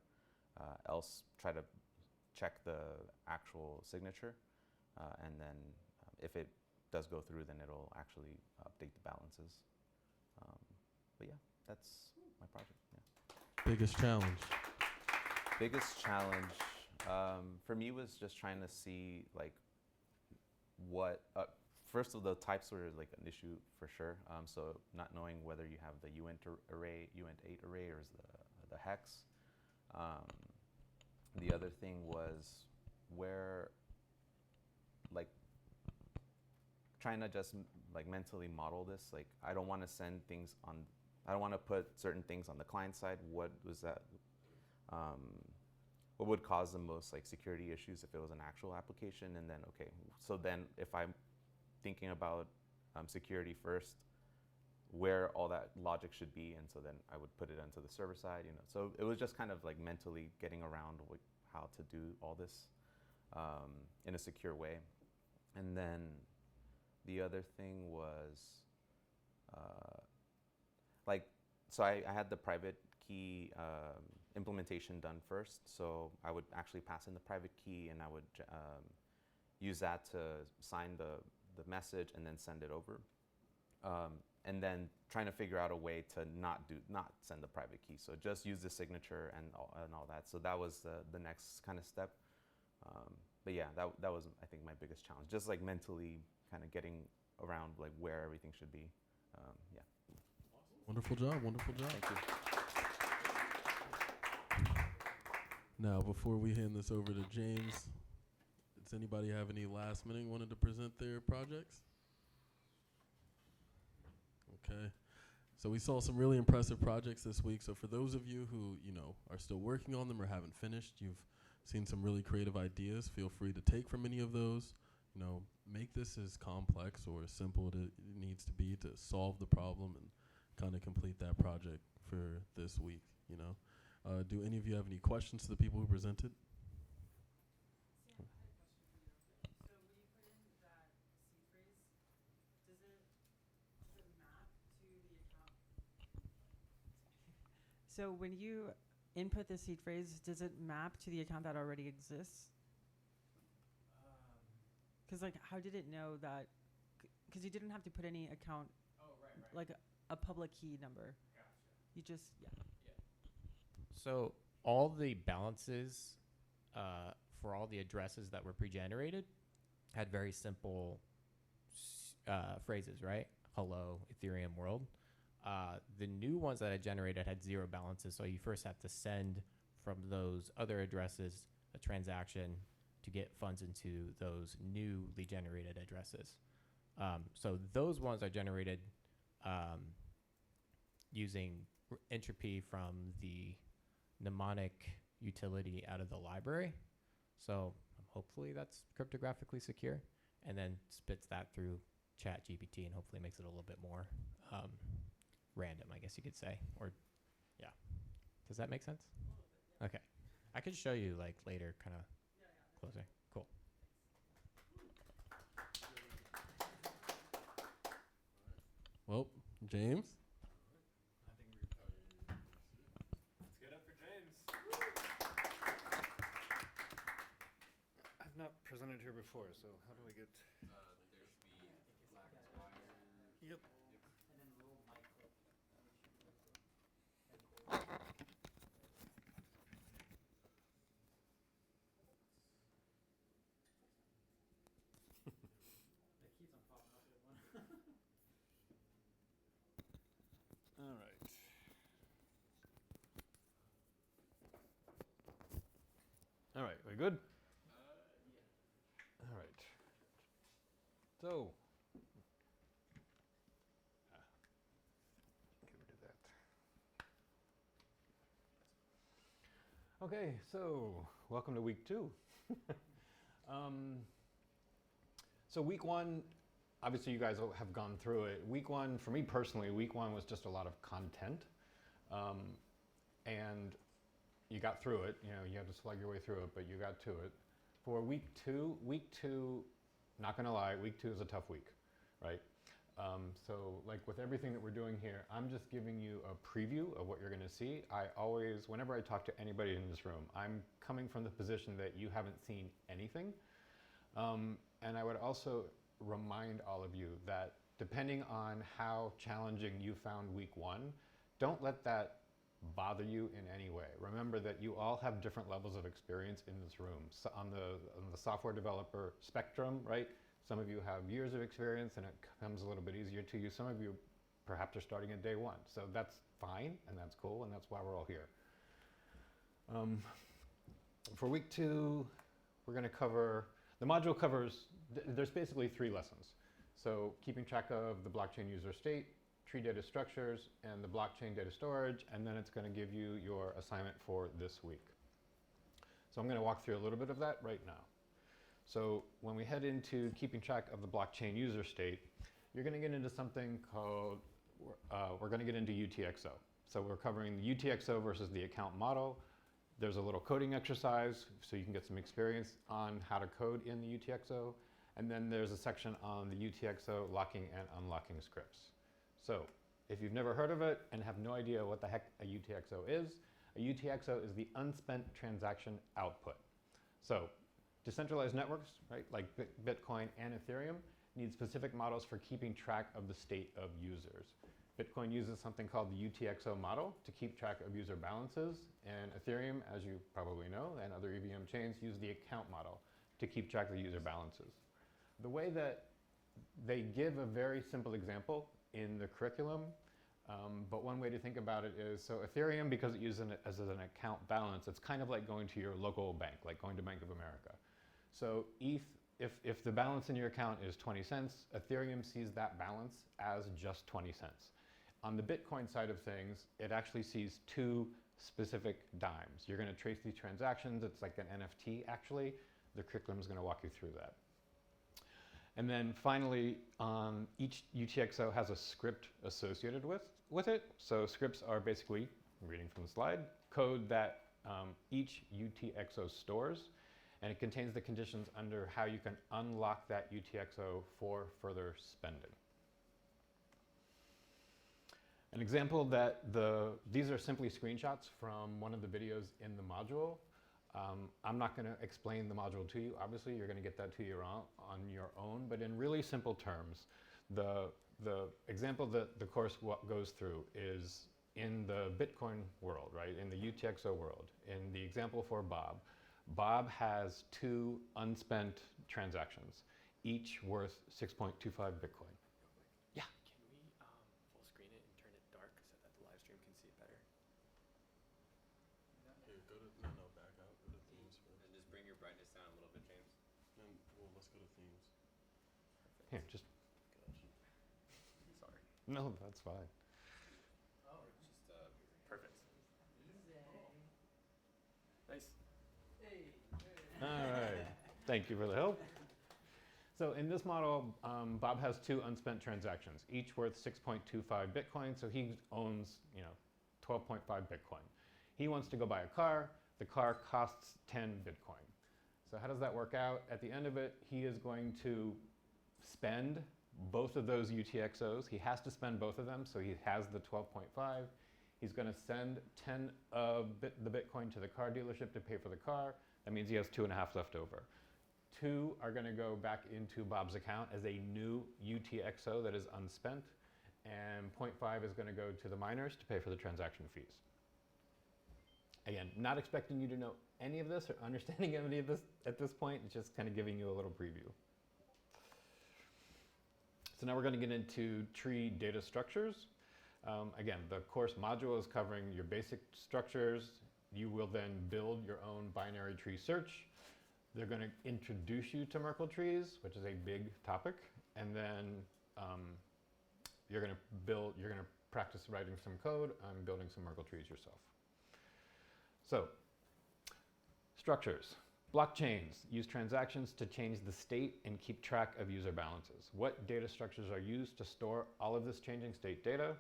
Else, try to check the actual signature, and then if it does go through, then it'll actually update the balances. But yeah, that's my project. Yeah. Biggest challenge? Biggest challenge for me was just trying to see like what, first of the types were like an issue for sure. So not knowing whether you have the uint array, uint8 array, or is the hex. The other thing was where, like, trying to just like mentally model this. Like, I don't want to send things on, I don't want to put certain things on the client side. What was that? What would cause the most like security issues if it was an actual application? And then, okay, so then if I'm thinking about security first, where all that logic should be, and so then I would put it onto the server side, you know. So it was just kind of like mentally getting around how to do all this in a secure way. And then the other thing was so I had the private key implementation done first. So I would actually pass in the private key, and I would use that to sign the message and then send it over. And then trying to figure out a way to not send the private key. So just use the signature and all that. So that was the next kind of step. But yeah, that was, I think, my biggest challenge. Just like mentally kind of getting around like where everything should be. Yeah. Wonderful job, wonderful job. Thank you. Now, before we hand this over to James, does anybody have any last minute wanted to present their projects? Okay. So we saw some really impressive projects this week. So for those of you who, are still working on them or haven't finished, you've seen some really creative ideas. Feel free to take from any of those. Make this as complex or as simple as it needs to be to solve the problem and kind of complete that project for this week, Do any of you have any questions to the people who presented? Sam, I had a question for you. So when you put in that seed phrase, does it map to the account? So when you input the seed phrase, does it map to the account that already exists? Because how did it know that? Because you didn't have to put any account. Oh, right. Like a public key number. Gotcha. You just, yeah. So all the balances for all the addresses that were pre-generated had very simple phrases, right? Hello, Ethereum world. The new ones that I generated had 0 balances, so you first have to send from those other addresses a transaction to get funds into those newly generated addresses. So those ones are generated using entropy from the mnemonic utility out of the library. So hopefully that's cryptographically secure, and then spits that through ChatGPT and hopefully makes it a little bit more random, I guess you could say. Or, yeah. Does that make sense? Okay. I could show you like later, kind of closer. Cool. Well, James. Let's get up for James. I've not presented here before, so how do I get? There's the black wire. Yep. All right. All right, we good? All right. So, get rid of that. Okay, so welcome to week 2. So week 1, obviously you guys have gone through it. Week 1, for me personally, week 1 was just a lot of content. And you got through it. You know, you had to slug your way through it, but you got to it. For week 2, not gonna lie, week 2 is a tough week, right? So like with everything that we're doing here, I'm just giving you a preview of what you're gonna see. I always, whenever I talk to anybody in this room, I'm coming from the position that you haven't seen anything. And I would also remind all of you that depending on how challenging you found week 1, don't let that bother you in any way. Remember that you all have different levels of experience in this room. So on the software developer spectrum, right? Some of you have years of experience and it comes a little bit easier to you. Some of you perhaps are starting at day 1. So that's fine and that's cool and that's why we're all here. For week 2, we're going to cover, the module covers, there's basically 3 lessons. So keeping track of the blockchain user state, tree data structures, and the blockchain data storage, and then it's going to give you your assignment for this week. So I'm going to walk through a little bit of that right now. So when we head into keeping track of the blockchain user state, you're going to get into something called, we're going to get into UTXO. So we're covering the UTXO versus the account model. There's a little coding exercise so you can get some experience on how to code in the UTXO. And then there's a section on the UTXO locking and unlocking scripts. So if you've never heard of it and have no idea what the heck a UTXO is the unspent transaction output. So decentralized networks, right, like Bitcoin and Ethereum, need specific models for keeping track of the state of users. Bitcoin uses something called the UTXO model to keep track of user balances, and Ethereum, as you probably know, and other EVM chains use the account model to keep track of the user balances. The way that they give a very simple example in the curriculum, but one way to think about it is, so Ethereum, because it uses it as an account balance, it's kind of like going to your local bank, like going to Bank of America. So ETH, if the balance in your account is 20 cents, Ethereum sees that balance as just 20 cents. On the Bitcoin side of things, it actually sees 2 specific dimes. You're going to trace these transactions. It's like an NFT, actually. The curriculum is going to walk you through that. And then finally, each UTXO has a script associated with it. So scripts are basically, I'm reading from the slide, code that each UTXO stores, and it contains the conditions under how you can unlock that UTXO for further spending. An example that these are simply screenshots from one of the videos in the module. I'm not going to explain the module to you. Obviously, you're going to get that to you on your own. But in really simple terms, the example that the course goes through is in the Bitcoin world, right? In the UTXO world. In the example for Bob, Bob has 2 unspent transactions, each worth 6.25 Bitcoin. Yeah. Can we full screen it and turn it dark so that the live stream can see it better? Here, go to, no, back out. Go to themes first. And just bring your brightness down a little bit, James. And, well, let's go to themes. Here, just No, that's fine. Just Perfect. Nice. All right. Thank you for the help. So in this model, Bob has 2 unspent transactions, each worth 6.25 Bitcoin. So he owns, 12.5 Bitcoin. He wants to go buy a car. The car costs 10 Bitcoin. So how does that work out? At the end of it, he is going to spend both of those UTXOs. He has to spend both of them, so he has the 12.5. He's going to send 10 of the Bitcoin to the car dealership to pay for the car. That means he has 2.5 left over. 2 are going to go back into Bob's account as a new UTXO that is unspent, and 0.5 is going to go to the miners to pay for the transaction fees. Again, not expecting you to know any of this or understanding any of this at this point. It's just kind of giving you a little preview. So now we're going to get into tree data structures. Again, the course module is covering your basic structures. You will then build your own binary tree search. They're going to introduce you to Merkle trees, which is a big topic, and then you're going to practice writing some code on building some Merkle trees yourself. So, structures. Blockchains use transactions to change the state and keep track of user balances. What data structures are used to store all of this changing state data?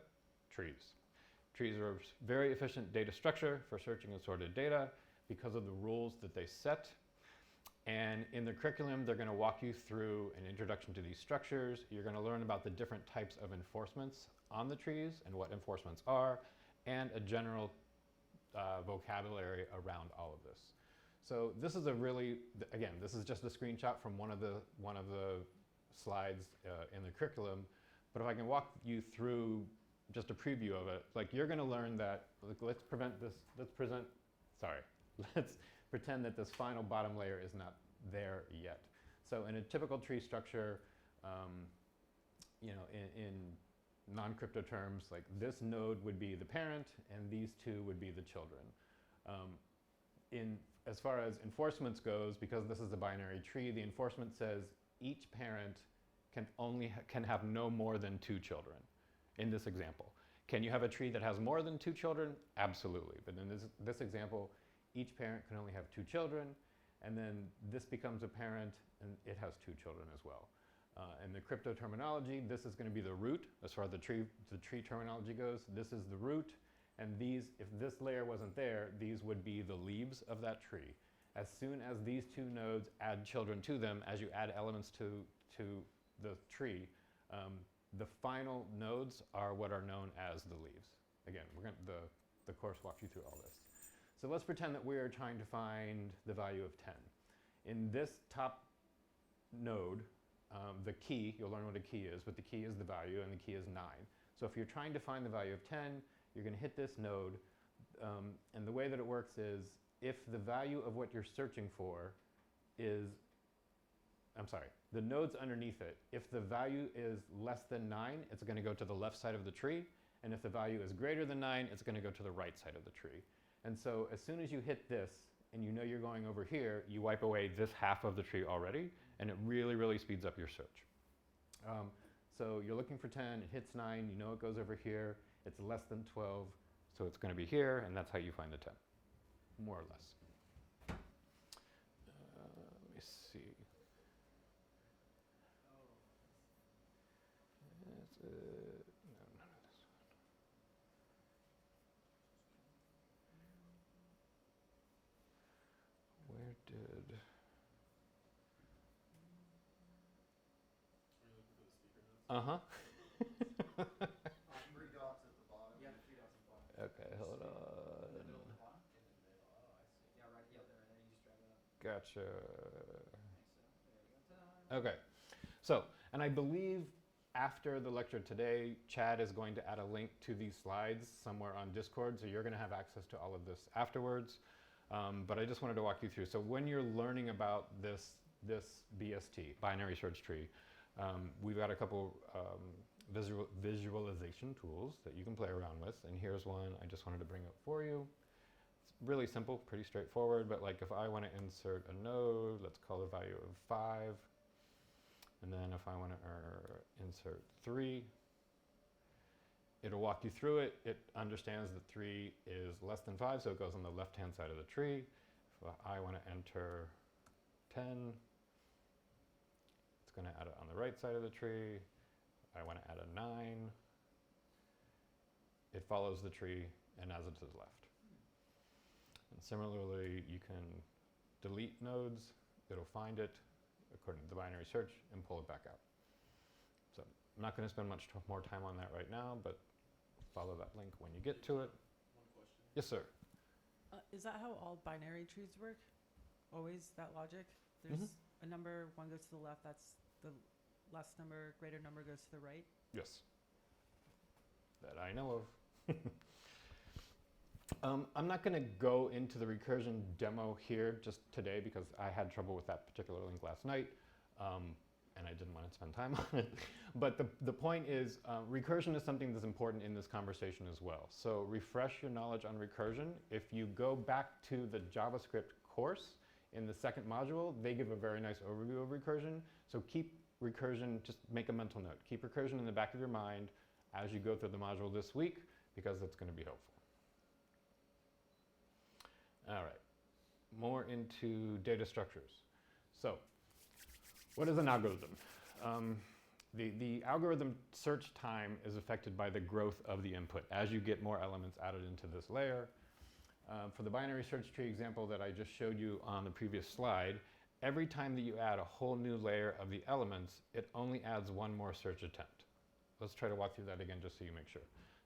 Trees. Trees are a very efficient data structure for searching and sorted data because of the rules that they set. And in the curriculum, they're going to walk you through an introduction to these structures. You're going to learn about the different types of enforcements on the trees and what enforcements are, and a general vocabulary around all of this. So this is again, this is just a screenshot from one of the slides in the curriculum. But if I can walk you through just a preview of it, like you're going to learn that. Let's pretend that this final bottom layer is not there yet. So in a typical tree structure, in non-crypto terms, like this node would be the parent and these 2 would be the children. As far as enforcements goes, because this is a binary tree, the enforcement says each parent can have no more than 2 children in this example. Can you have a tree that has more than 2 children? Absolutely. But in this example, each parent can only have 2 children, and then this becomes a parent and it has 2 children as well. In the crypto terminology, this is going to be the root. As far as the tree terminology goes, this is the root, and these, if this layer wasn't there, these would be the leaves of that tree. As soon as these 2 nodes add children to them, as you add elements to the tree, the final nodes are what are known as the leaves. Again, the course walks you through all this. So let's pretend that we are trying to find the value of 10. In this top node, the key, you'll learn what a key is, but the key is the value and the key is 9. So if you're trying to find the value of 10, you're going to hit this node. And the way that it works is if the value of what you're searching for is, the nodes underneath it, if the value is less than 9, it's going to go to the left side of the tree. And if the value is greater than 9, it's going to go to the right side of the tree. And so as soon as you hit this and you know you're going over here, you wipe away this half of the tree already, and it really, really speeds up your search. So you're looking for 10, it hits 9, you know it goes over here, it's less than 12, so it's going to be here, and that's how you find the 10, more or less. Let me see. No, none of this one. Where did... Uh-huh. 3 dots at the bottom. Yeah, 3 dots at the bottom. Okay, hold on. In the middle at the bottom? In the middle. Oh, I see. Yeah, right. Yeah, there. And then you just drag it up. Gotcha. Like so. There we go. Ta-da. Okay. So, and I believe after the lecture today, Chad is going to add a link to these slides somewhere on Discord, so you're going to have access to all of this afterwards. But I just wanted to walk you through. So when you're learning about this BST, binary search tree, we've got a couple visualization tools that you can play around with, and here's one I just wanted to bring up for you. It's really simple, pretty straightforward, but like if I want to insert a node, let's call the value of 5, and then if I want to insert 3, It'll walk you through it. It understands that 3 is less than 5, so it goes on the left-hand side of the tree. If I want to enter 10, it's going to add it on the right side of the tree. I want to add a 9. It follows the tree and as it is left. And similarly, you can delete nodes. It'll find it according to the binary search and pull it back out. So I'm not going to spend much more time on that right now, but follow that link when you get to it. One question. Yes, sir. Is that how all binary trees work? Always that logic? There's a number, one goes to the left, that's the less number, greater number goes to the right? Yes. That I know of. I'm not going to go into the recursion demo here just today because I had trouble with that particular link last night, and I didn't want to spend time on it. But the point is, recursion is something that's important in this conversation as well. So refresh your knowledge on recursion. If you go back to the JavaScript course in the second module, they give a very nice overview of recursion. So keep recursion, just make a mental note. Keep recursion in the back of your mind as you go through the module this week, because it's going to be helpful. All right, more into data structures. So what is an algorithm? The algorithm search time is affected by the growth of the input as you get more elements added into this layer. For the binary search tree example that I just showed you on the previous slide, every time that you add a whole new layer of the elements, it only adds one more search attempt. Let's try to walk through that again just so you make sure.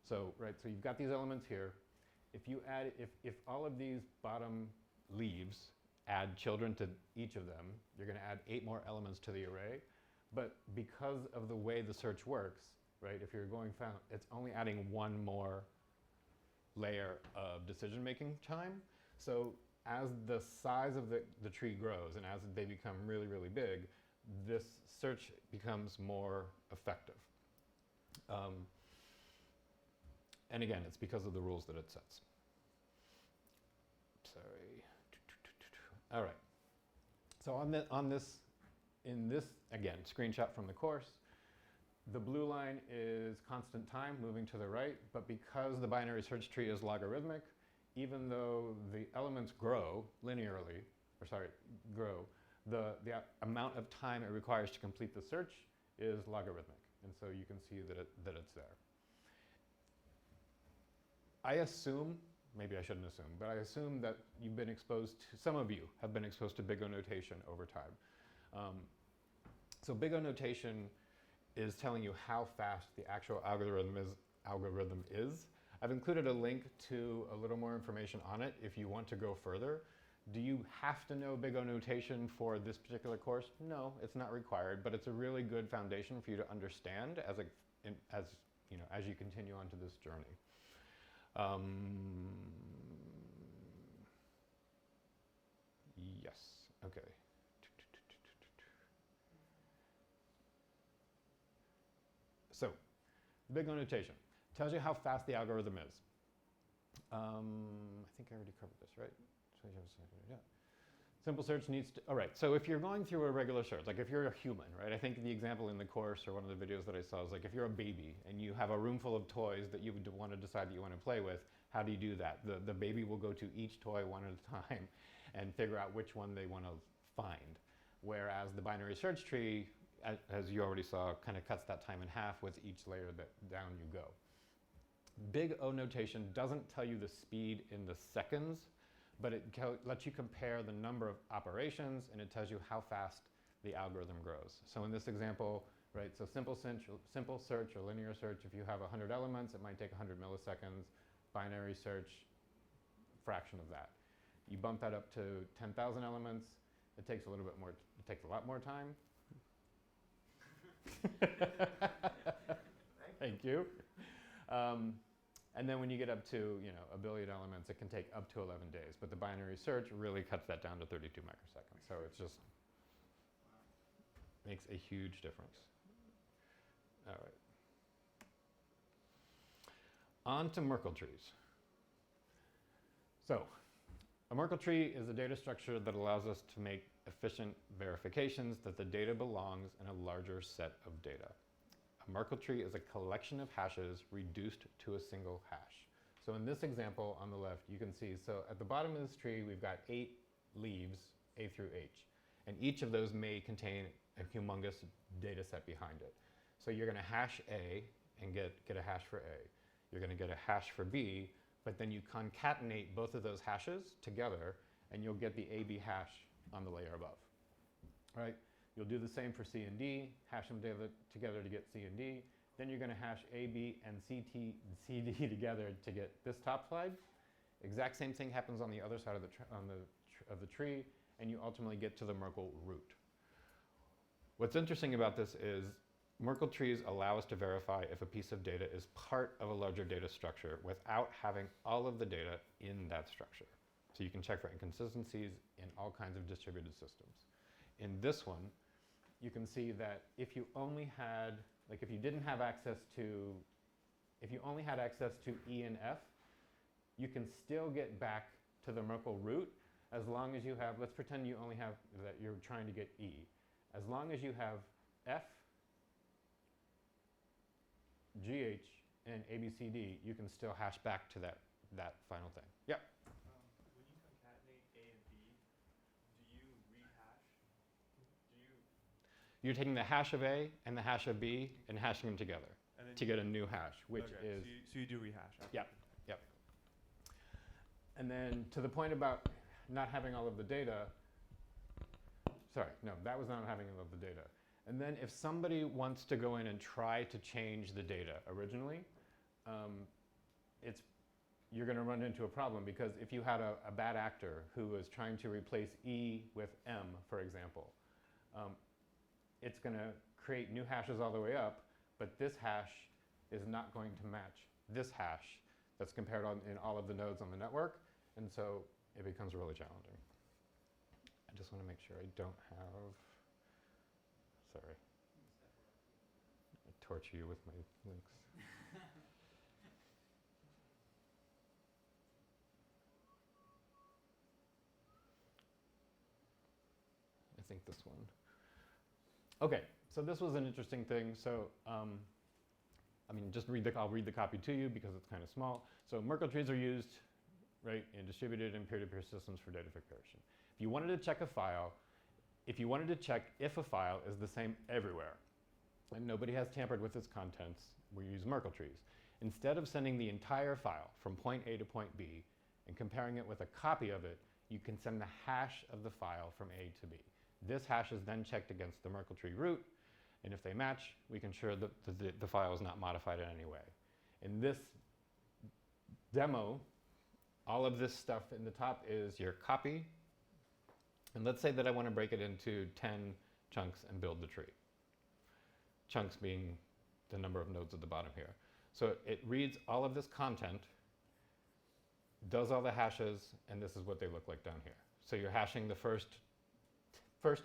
So, right, so you've got these elements here. If you add, if all of these bottom leaves add children to each of them, you're going to add 8 more elements to the array. But because of the way the search works, right, if you're going found, it's only adding one more layer of decision-making time. So as the size of the tree grows and as they become really, really big, this search becomes more effective. And again, it's because of the rules that it sets. Sorry. All right. So in this, again, screenshot from the course, the blue line is constant time moving to the right, but because the binary search tree is logarithmic, even though the elements grow linearly, the amount of time it requires to complete the search is logarithmic. And so you can see that it's there. I assume, maybe I shouldn't assume, but I assume that you've been exposed to, some of you have been exposed to big O notation over time. So big O notation is telling you how fast the actual algorithm is. I've included a link to a little more information on it if you want to go further. Do you have to know big O notation for this particular course? No, it's not required, but it's a really good foundation for you to understand as you continue onto this journey. Yes, okay. So, big O notation tells you how fast the algorithm is. I think I already covered this, right? Yeah. Simple search needs to, all right, so if you're going through a regular search, like if you're a human, right? I think the example in the course or one of the videos that I saw is like if you're a baby and you have a room full of toys that you would want to decide that you want to play with, how do you do that? The baby will go to each toy one at a time and figure out which one they want to find. Whereas the binary search tree, as you already saw, kind of cuts that time in half with each layer that down you go. Big O notation doesn't tell you the speed in the seconds, but it lets you compare the number of operations, and it tells you how fast the algorithm grows. So in this example, right, so simple search or linear search, if you have 100 elements, it might take 100 milliseconds. Binary search, fraction of that. You bump that up to 10,000 elements, it takes a little bit more, it takes a lot more time. Thank you. And then when you get up to, a billion elements, it can take up to 11 days. But the binary search really cuts that down to 32 microseconds. So it just makes a huge difference. All right. On to Merkle trees. So a Merkle tree is a data structure that allows us to make efficient verifications that the data belongs in a larger set of data. A A Merkle tree is a collection of hashes reduced to a single hash. So in this example on the left, you can see, so at the bottom of this tree, we've got 8 leaves, A through H. And each of those may contain a humongous data set behind it. So you're gonna hash A and get a hash for A. You're gonna get a hash for B, but then you concatenate both of those hashes together and you'll get the AB hash on the layer above, right? You'll do the same for C and D, hash them together to get C and D. Then you're gonna hash AB and CD together to get this top flag. Exact same thing happens on the other side of the tree, and you ultimately get to the Merkle root. What's interesting about this is Merkle trees allow us to verify if a piece of data is part of a larger data structure without having all of the data in that structure. So you can check for inconsistencies in all kinds of distributed systems. In this one, you can see that if you only had, like if you didn't have access to, if you only had access to E and F, you can still get back to the Merkle root as long as you have, let's pretend you only have, that you're trying to get E. As long as you have F, GH, and ABCD, you can still hash back to that final thing. Yep. When you concatenate A and B, do you rehash? You're taking the hash of A and the hash of B and hashing them together to get a new hash, which is... So you do rehash. Okay. Yep, yep. And then to the point about not having all of the data, sorry, no, that was not having all of the data. And then if somebody wants to go in and try to change the data originally, you're going to run into a problem, because if you had a bad actor who was trying to replace E with M, for example, it's going to create new hashes all the way up, but this hash is not going to match this hash that's compared in all of the nodes on the network, and so it becomes really challenging. I just want to make sure I don't have... Sorry. I torture you with my links. I think this one. Okay, so this was an interesting thing. So, I mean, I'll read the copy to you because it's kind of small. So Merkle trees are used, right, in distributed and peer-to-peer systems for data verification. If you wanted to check a file, if you wanted to check if a file is the same everywhere, and nobody has tampered with its contents, we use Merkle trees. Instead of sending the entire file from point A to point B and comparing it with a copy of it, you can send the hash of the file from A to B. This hash is then checked against the Merkle tree root, and if they match, we can ensure that the file is not modified in any way. In this demo, all of this stuff in the top is your copy. And let's say that I want to break it into 10 chunks and build the tree. Chunks being the number of nodes at the bottom here. So it reads all of this content, does all the hashes, and this is what they look like down here. So you're hashing the first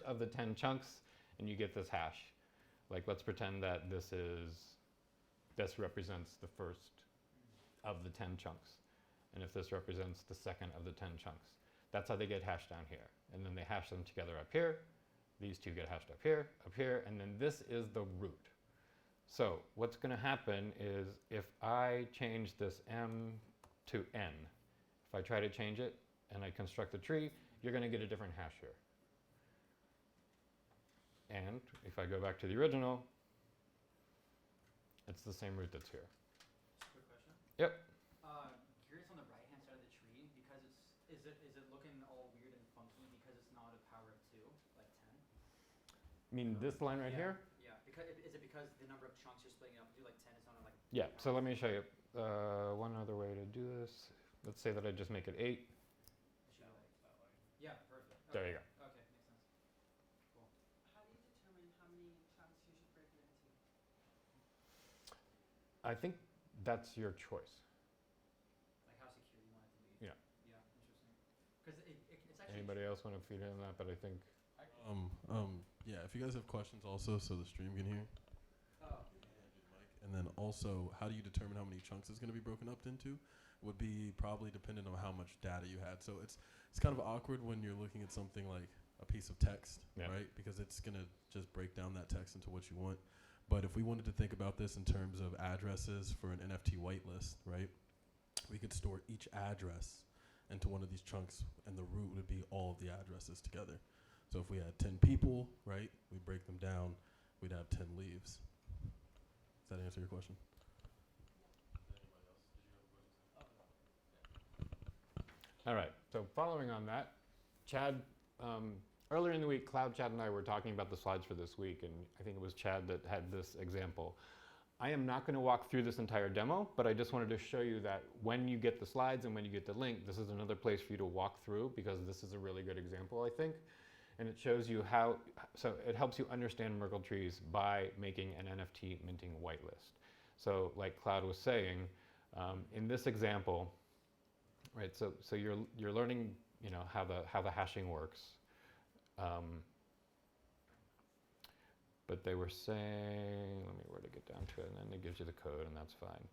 of the 10 chunks, and you get this hash. Like, let's pretend that this represents the first of the 10 chunks. And if this represents the second of the 10 chunks. That's how they get hashed down here. And then they hash them together up here. These two get hashed up here, and then this is the root. So what's going to happen is if I change this M to N, if I try to change it and I construct a tree, you're going to get a different hash here. And if I go back to the original, it's the same root that's here. Quick question. Yep. Curious on the right-hand side of the tree, because is it looking all weird and funky because it's not a power of 2, like 10? I mean this line right here? Yeah. Is it because the number of chunks you're splitting up to, like 10 is not like... Yeah, so let me show you one other way to do this. Let's say that I just make it 8. Yeah, perfect. There you go. Okay, makes sense. Cool. How do you determine how many chunks you should break it into? I think that's your choice. Like how secure you want it to be. Yeah. Yeah, interesting. Because it's actually... Anybody else want to feed in on that? But I think... Yeah, if you guys have questions also, so the stream can hear. And then also, how do you determine how many chunks it's going to be broken up into? Would be probably dependent on how much data you had. So it's kind of awkward when you're looking at something like a piece of text, right? Because it's going to just break down that text into what you want. But if we wanted to think about this in terms of addresses for an NFT whitelist, right, we could store each address into one of these chunks, and the root would be all of the addresses together. So if we had 10 people, right, we break them down, we'd have 10 leaves. Does that answer your question? All right, so following on that, Chad, earlier in the week, Chad and I were talking about the slides for this week, and I think it was Chad that had this example. I am not going to walk through this entire demo, but I just wanted to show you that when you get the slides and when you get the link, this is another place for you to walk through, because this is a really good example, I think. And it shows you how, so it helps you understand Merkle trees by making an NFT minting whitelist. So like Cloud was saying, in this example, right, so you're learning, you know, how the hashing works. But they were saying, let me where to get down to it, and then it gives you the code, and that's fine.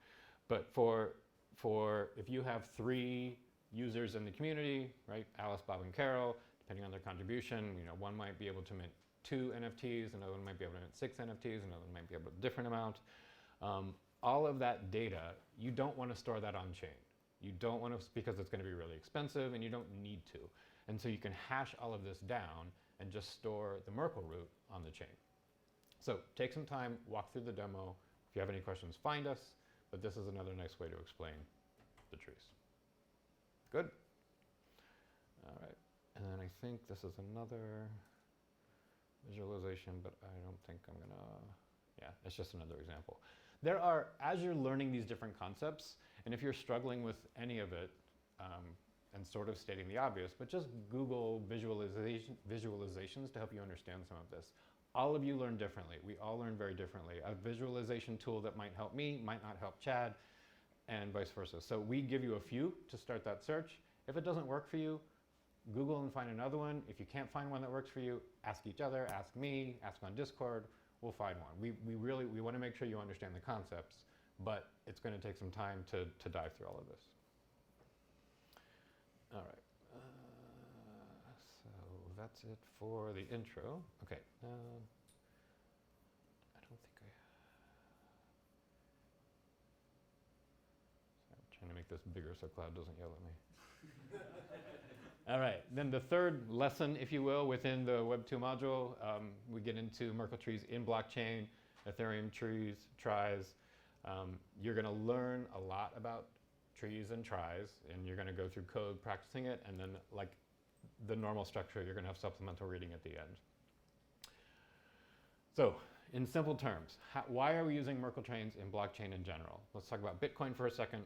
But for if you have 3 users in the community, right, Alice, Bob, and Carol, depending on their contribution, you know, one might be able to mint 2 NFTs, another one might be able to mint 6 NFTs, another one might be able to a different amount. All of that data, you don't want to store that on chain. You don't want to, because it's going to be really expensive, and you don't need to. And so you can hash all of this down and just store the Merkle root on the chain. So take some time, walk through the demo. If you have any questions, find us. But this is another nice way to explain the trees. Good? All right. And then I think this is another visualization, but I don't think I'm going to, yeah, it's just another example. There are, as you're learning these different concepts, and if you're struggling with any of it, and sort of stating the obvious, but just Google visualizations to help you understand some of this. All of you learn differently. We all learn very differently. A visualization tool that might help me might not help Chad, and vice versa. So we give you a few to start that search. If it doesn't work for you, Google and find another one. If you can't find one that works for you, ask each other, ask me, ask on Discord. We'll find one. We want to make sure you understand the concepts, but it's going to take some time to dive through all of this. All right. So that's it for the intro. Okay. I don't think I'm trying to make this bigger so Cloud doesn't yell at me. All right. Then the third lesson, if you will, within the Web 2 module, we get into Merkle trees in blockchain, Ethereum trees, tries. You're going to learn a lot about trees and tries, and you're going to go through code practicing it, and then like the normal structure, you're going to have supplemental reading at the end. So in simple terms, why are we using Merkle trees in blockchain in general? Let's talk about Bitcoin for a second.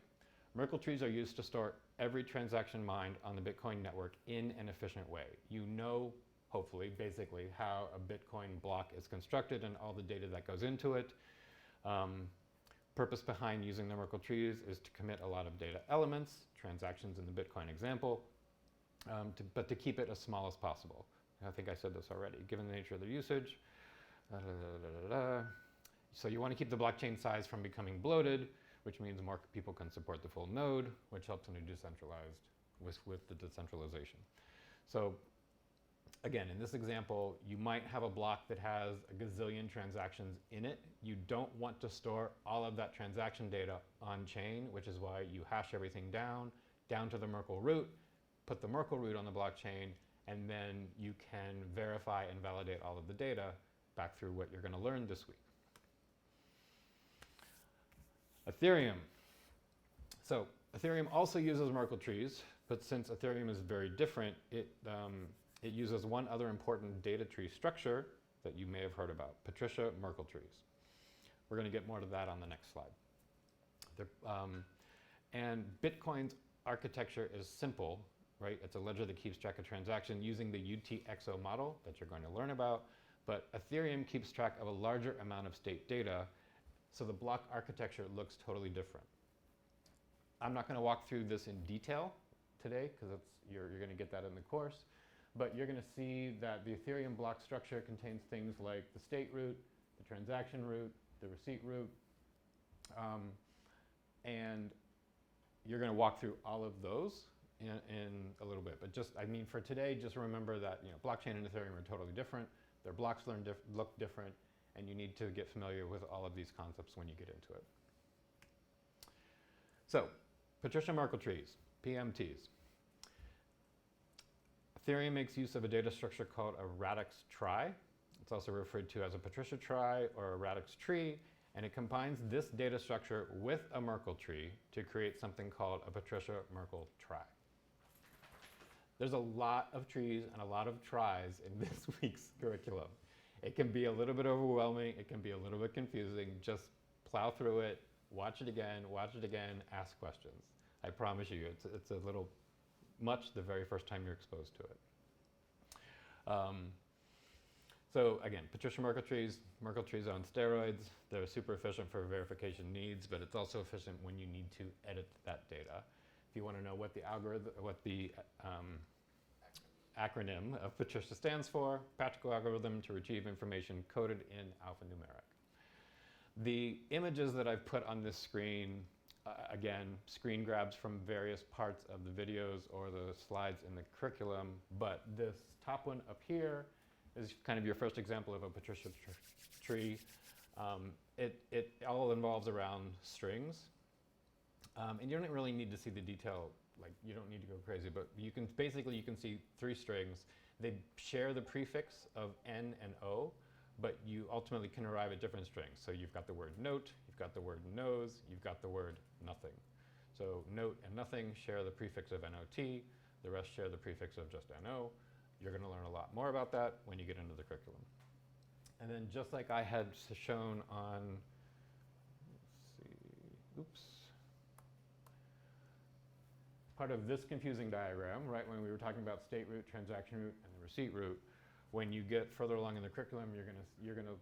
Merkle trees are used to store every transaction mined on the Bitcoin network in an efficient way. You know, hopefully, basically, how a Bitcoin block is constructed and all the data that goes into it. Purpose behind using the Merkle trees is to commit a lot of data elements, transactions in the Bitcoin example, but to keep it as small as possible. I think I said this already, given the nature of the usage. So you want to keep the blockchain size from becoming bloated, which means more people can support the full node, which helps when you're decentralized with the decentralization. So again, in this example, you might have a block that has a gazillion transactions in it. You don't want to store all of that transaction data on chain, which is why you hash everything down to the Merkle root, put the Merkle root on the blockchain, and then you can verify and validate all of the data back through what you're going to learn this week. Ethereum. So Ethereum also uses Merkle trees, but since Ethereum is very different, it uses one other important data tree structure that you may have heard about, Patricia Merkle trees. We're going to get more to that on the next slide. And Bitcoin's architecture is simple, right? It's a ledger that keeps track of transactions using the UTXO model that you're going to learn about, but Ethereum keeps track of a larger amount of state data, so the block architecture looks totally different. I'm not going to walk through this in detail today because you're going to get that in the course, but you're going to see that the Ethereum block structure contains things like the state root, the transaction root, the receipt root, and you're going to walk through all of those in a little bit. But just, I mean, for today, just remember that blockchain and Ethereum are totally different. Their blocks look different, and you need to get familiar with all of these concepts when you get into it. So, Patricia Merkle trees, PMTs. Ethereum makes use of a data structure called a radix trie. It's also referred to as a Patricia trie or a radix tree, and it combines this data structure with a Merkle tree to create something called a Patricia Merkle trie. There's a lot of trees and a lot of tries in this week's curriculum. It can be a little bit overwhelming, it can be a little bit confusing. Just plow through it, watch it again, ask questions. I promise you, it's a little much the very first time you're exposed to it. So again, Patricia Merkle trees on steroids. They're super efficient for verification needs, but it's also efficient when you need to edit that data. If you want to know what the algorithm, what the acronym of Patricia stands for, practical algorithm to retrieve information coded in alphanumeric. The images that I've put on this screen, again, screen grabs from various parts of the videos or the slides in the curriculum, but this top one up here is kind of your first example of a Patricia tree. It all involves around strings. And you don't really need to see the detail, like you don't need to go crazy, but you can see 3 strings. They share the prefix of N and O, but you ultimately can arrive at different strings. So you've got the word note, you've got the word nose, you've got the word nothing. So note and nothing share the prefix of NOT, the rest share the prefix of just NO. You're going to learn a lot more about that when you get into the curriculum. And then just like I had shown on, part of this confusing diagram, right, when we were talking about state root, transaction root, and the receipt root, when you get further along in the curriculum, you're gonna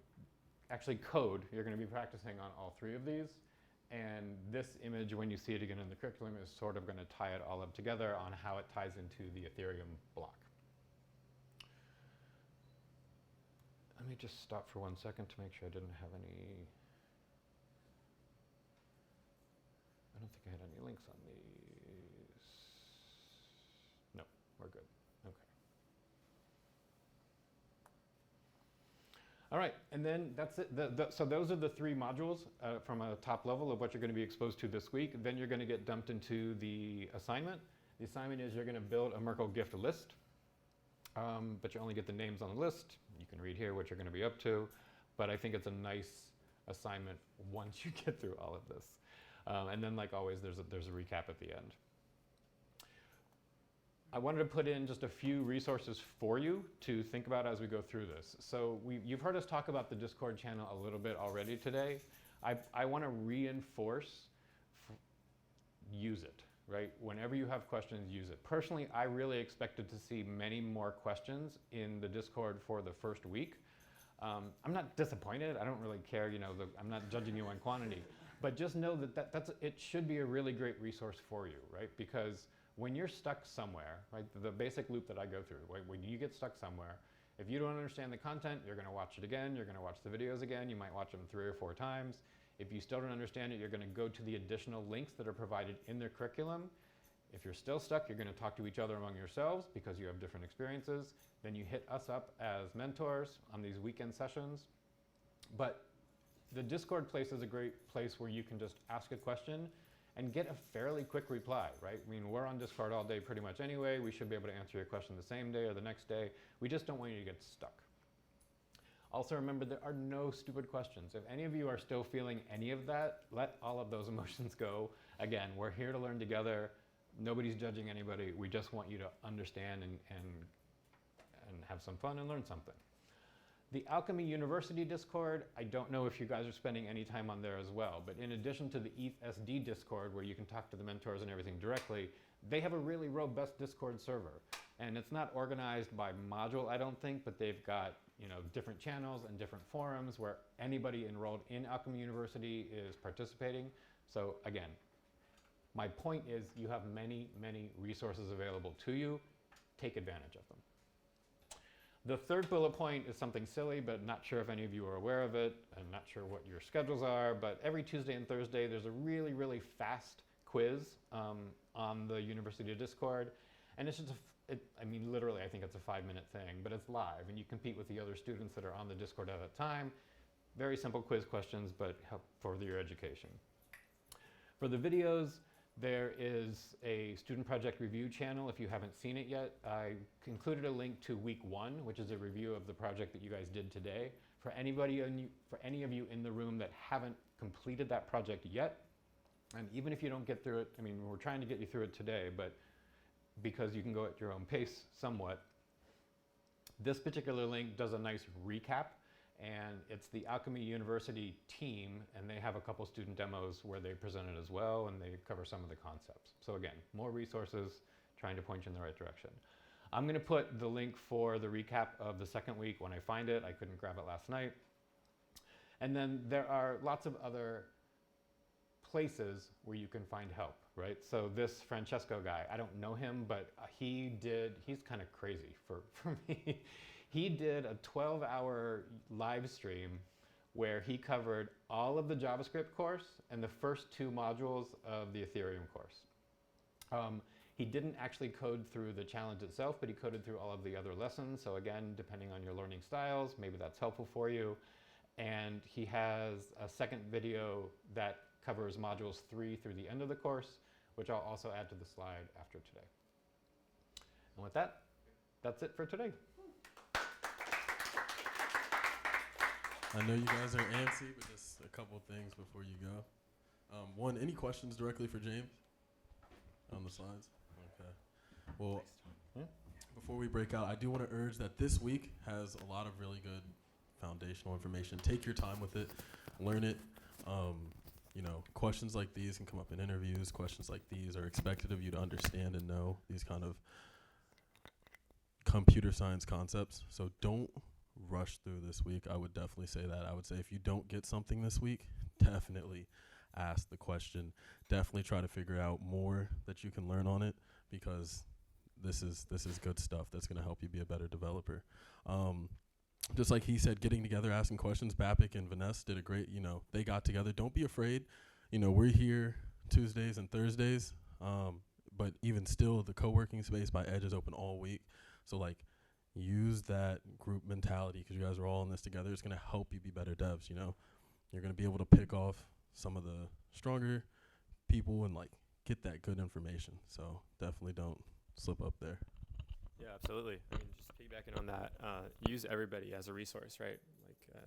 actually code. You're going to be practicing on all 3 of these. And this image, when you see it again in the curriculum, is sort of going to tie it all up together on how it ties into the Ethereum block. Let me just stop for 1 second to make sure I didn't have any. I don't think I had any links on these. No, we're good. Okay. All right, and then that's it. So those are the 3 modules from a top level of what you're going to be exposed to this week. Then you're going to get dumped into the assignment. The assignment is you're going to build a Merkle gift list, but you only get the names on the list. You can read here what you're going to be up to, but I think it's a nice assignment once you get through all of this. And then, like always, there's a recap at the end. I wanted to put in just a few resources for you to think about as we go through this. So you've heard us talk about the Discord channel a little bit already today. I want to reinforce, use it, right? Whenever you have questions, use it. Personally, I really expected to see many more questions in the Discord for the first week. I'm not disappointed. I don't really care, I'm not judging you on quantity. But just know that it should be a really great resource for you, right? Because when you're stuck somewhere, right, the basic loop that I go through, right, when you get stuck somewhere, if you don't understand the content, you're going to watch it again, you're going to watch the videos again, you might watch them 3 or 4 times. If you still don't understand it, you're going to go to the additional links that are provided in their curriculum. If you're still stuck, you're going to talk to each other among yourselves because you have different experiences. Then you hit us up as mentors on these weekend sessions. But the Discord place is a great place where you can just ask a question and get a fairly quick reply, right? I mean, we're on Discord all day pretty much anyway. We should be able to answer your question the same day or the next day. We just don't want you to get stuck. Also remember, there are no stupid questions. If any of you are still feeling any of that, let all of those emotions go. Again, we're here to learn together. Nobody's judging anybody. We just want you to understand and have some fun and learn something. The Alchemy University Discord, I don't know if you guys are spending any time on there as well, but in addition to the ETH SD Discord where you can talk to the mentors and everything directly, they have a really robust Discord server. And it's not organized by module, I don't think, but they've got different channels and different forums where anybody enrolled in Alchemy University is participating. So again, my point is you have many, many resources available to you. Take advantage of them. The third bullet point is something silly, but not sure if any of you are aware of it. I'm not sure what your schedules are, but every Tuesday and Thursday, there's a really, really fast quiz on the University Discord. And it's just, literally, I think it's a 5-minute thing, but it's live, and you compete with the other students that are on the Discord at that time. very simple quiz questions, but help further your education. For the videos, there is a student project review channel. If you haven't seen it yet, I included a link to week 1, which is a review of the project that you guys did today. For any of you in the room that haven't completed that project yet, and even if you don't get through it, I mean, we're trying to get you through it today, but because you can go at your own pace somewhat, this particular link does a nice recap, and it's the Alchemy University team, and they have a couple student demos where they present it as well, and they cover some of the concepts. So again, more resources trying to point you in the right direction. I'm going to put the link for the recap of the second week when I find it. I couldn't grab it last night. And then there are lots of other places where you can find help, right? So this Francesco guy, I don't know him, but he's kind of crazy for me. He did a 12-hour live stream where he covered all of the JavaScript course and the first 2 modules of the Ethereum course. He didn't actually code through the challenge itself, but he coded through all of the other lessons. So again, depending on your learning styles, maybe that's helpful for you. And he has a second video that covers modules 3 through the end of the course, which I'll also add to the slide after today. And with that, that's it for today. I know you guys are antsy, but just a couple things before you go. One, any questions directly for James on the slides? Okay. Well, before we break out, I do want to urge that this week has a lot of really good foundational information. Take your time with it, learn it. You know, questions like these can come up in interviews. Questions like these are expected of you to understand and know these kind of computer science concepts. So don't rush through this week. I would definitely say that. I would say if you don't get something this week, definitely ask the question. Definitely try to figure out more that you can learn on it, because this is good stuff that's going to help you be a better developer. Just like he said, getting together, asking questions. Bapic and Vanessa did a great, they got together. Don't be afraid. We're here Tuesdays and Thursdays, but even still, the co-working space by Edge is open all week. So use that group mentality, because you guys are all in this together. It's going to help you be better devs. You're going to be able to pick off some of the stronger people and get that good information. So definitely don't slip up there. Yeah, absolutely. I mean, just piggybacking on that, use everybody as a resource, right?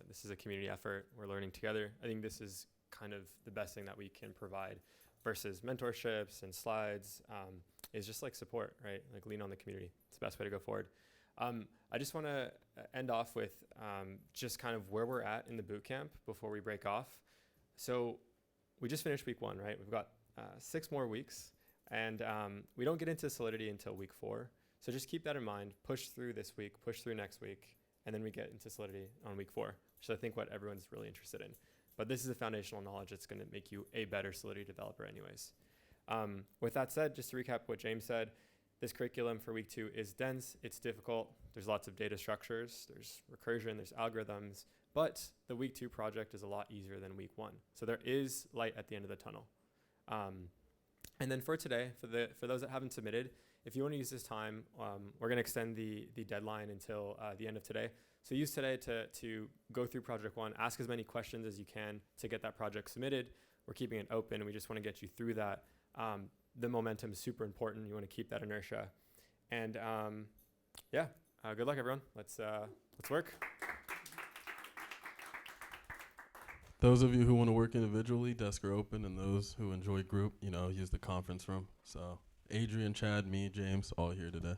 This is a community effort. We're learning together. I think this is kind of the best thing that we can provide versus mentorships and slides, is just support, right? Lean on the community. It's the best way to go forward. I just want to end off with just kind of where we're at in the bootcamp before we break off. So we just finished week 1, right? We've got 6 more weeks, and we don't get into Solidity until week 4. So just keep that in mind. Push through this week, push through next week, and then we get into Solidity on week 4, which is I think what everyone's really interested in. But this is the foundational knowledge that's going to make you a better Solidity developer anyways. With that said, just to recap what James said, this curriculum for week 2 is dense, it's difficult, there's lots of data structures, there's recursion, there's algorithms, but the week 2 project is a lot easier than week 1. So there is light at the end of the tunnel. And then for today, for those that haven't submitted, if you want to use this time, we're going to extend the deadline until the end of today. So use today to go through project 1, ask as many questions as you can to get that project submitted. We're keeping it open, and we just want to get you through that. The momentum is super important. You want to keep that inertia. And good luck, everyone. Let's work. Those of you who want to work individually, desks are open, and those who enjoy group, use the conference room. So Adrian, Chad, me, James, all here today.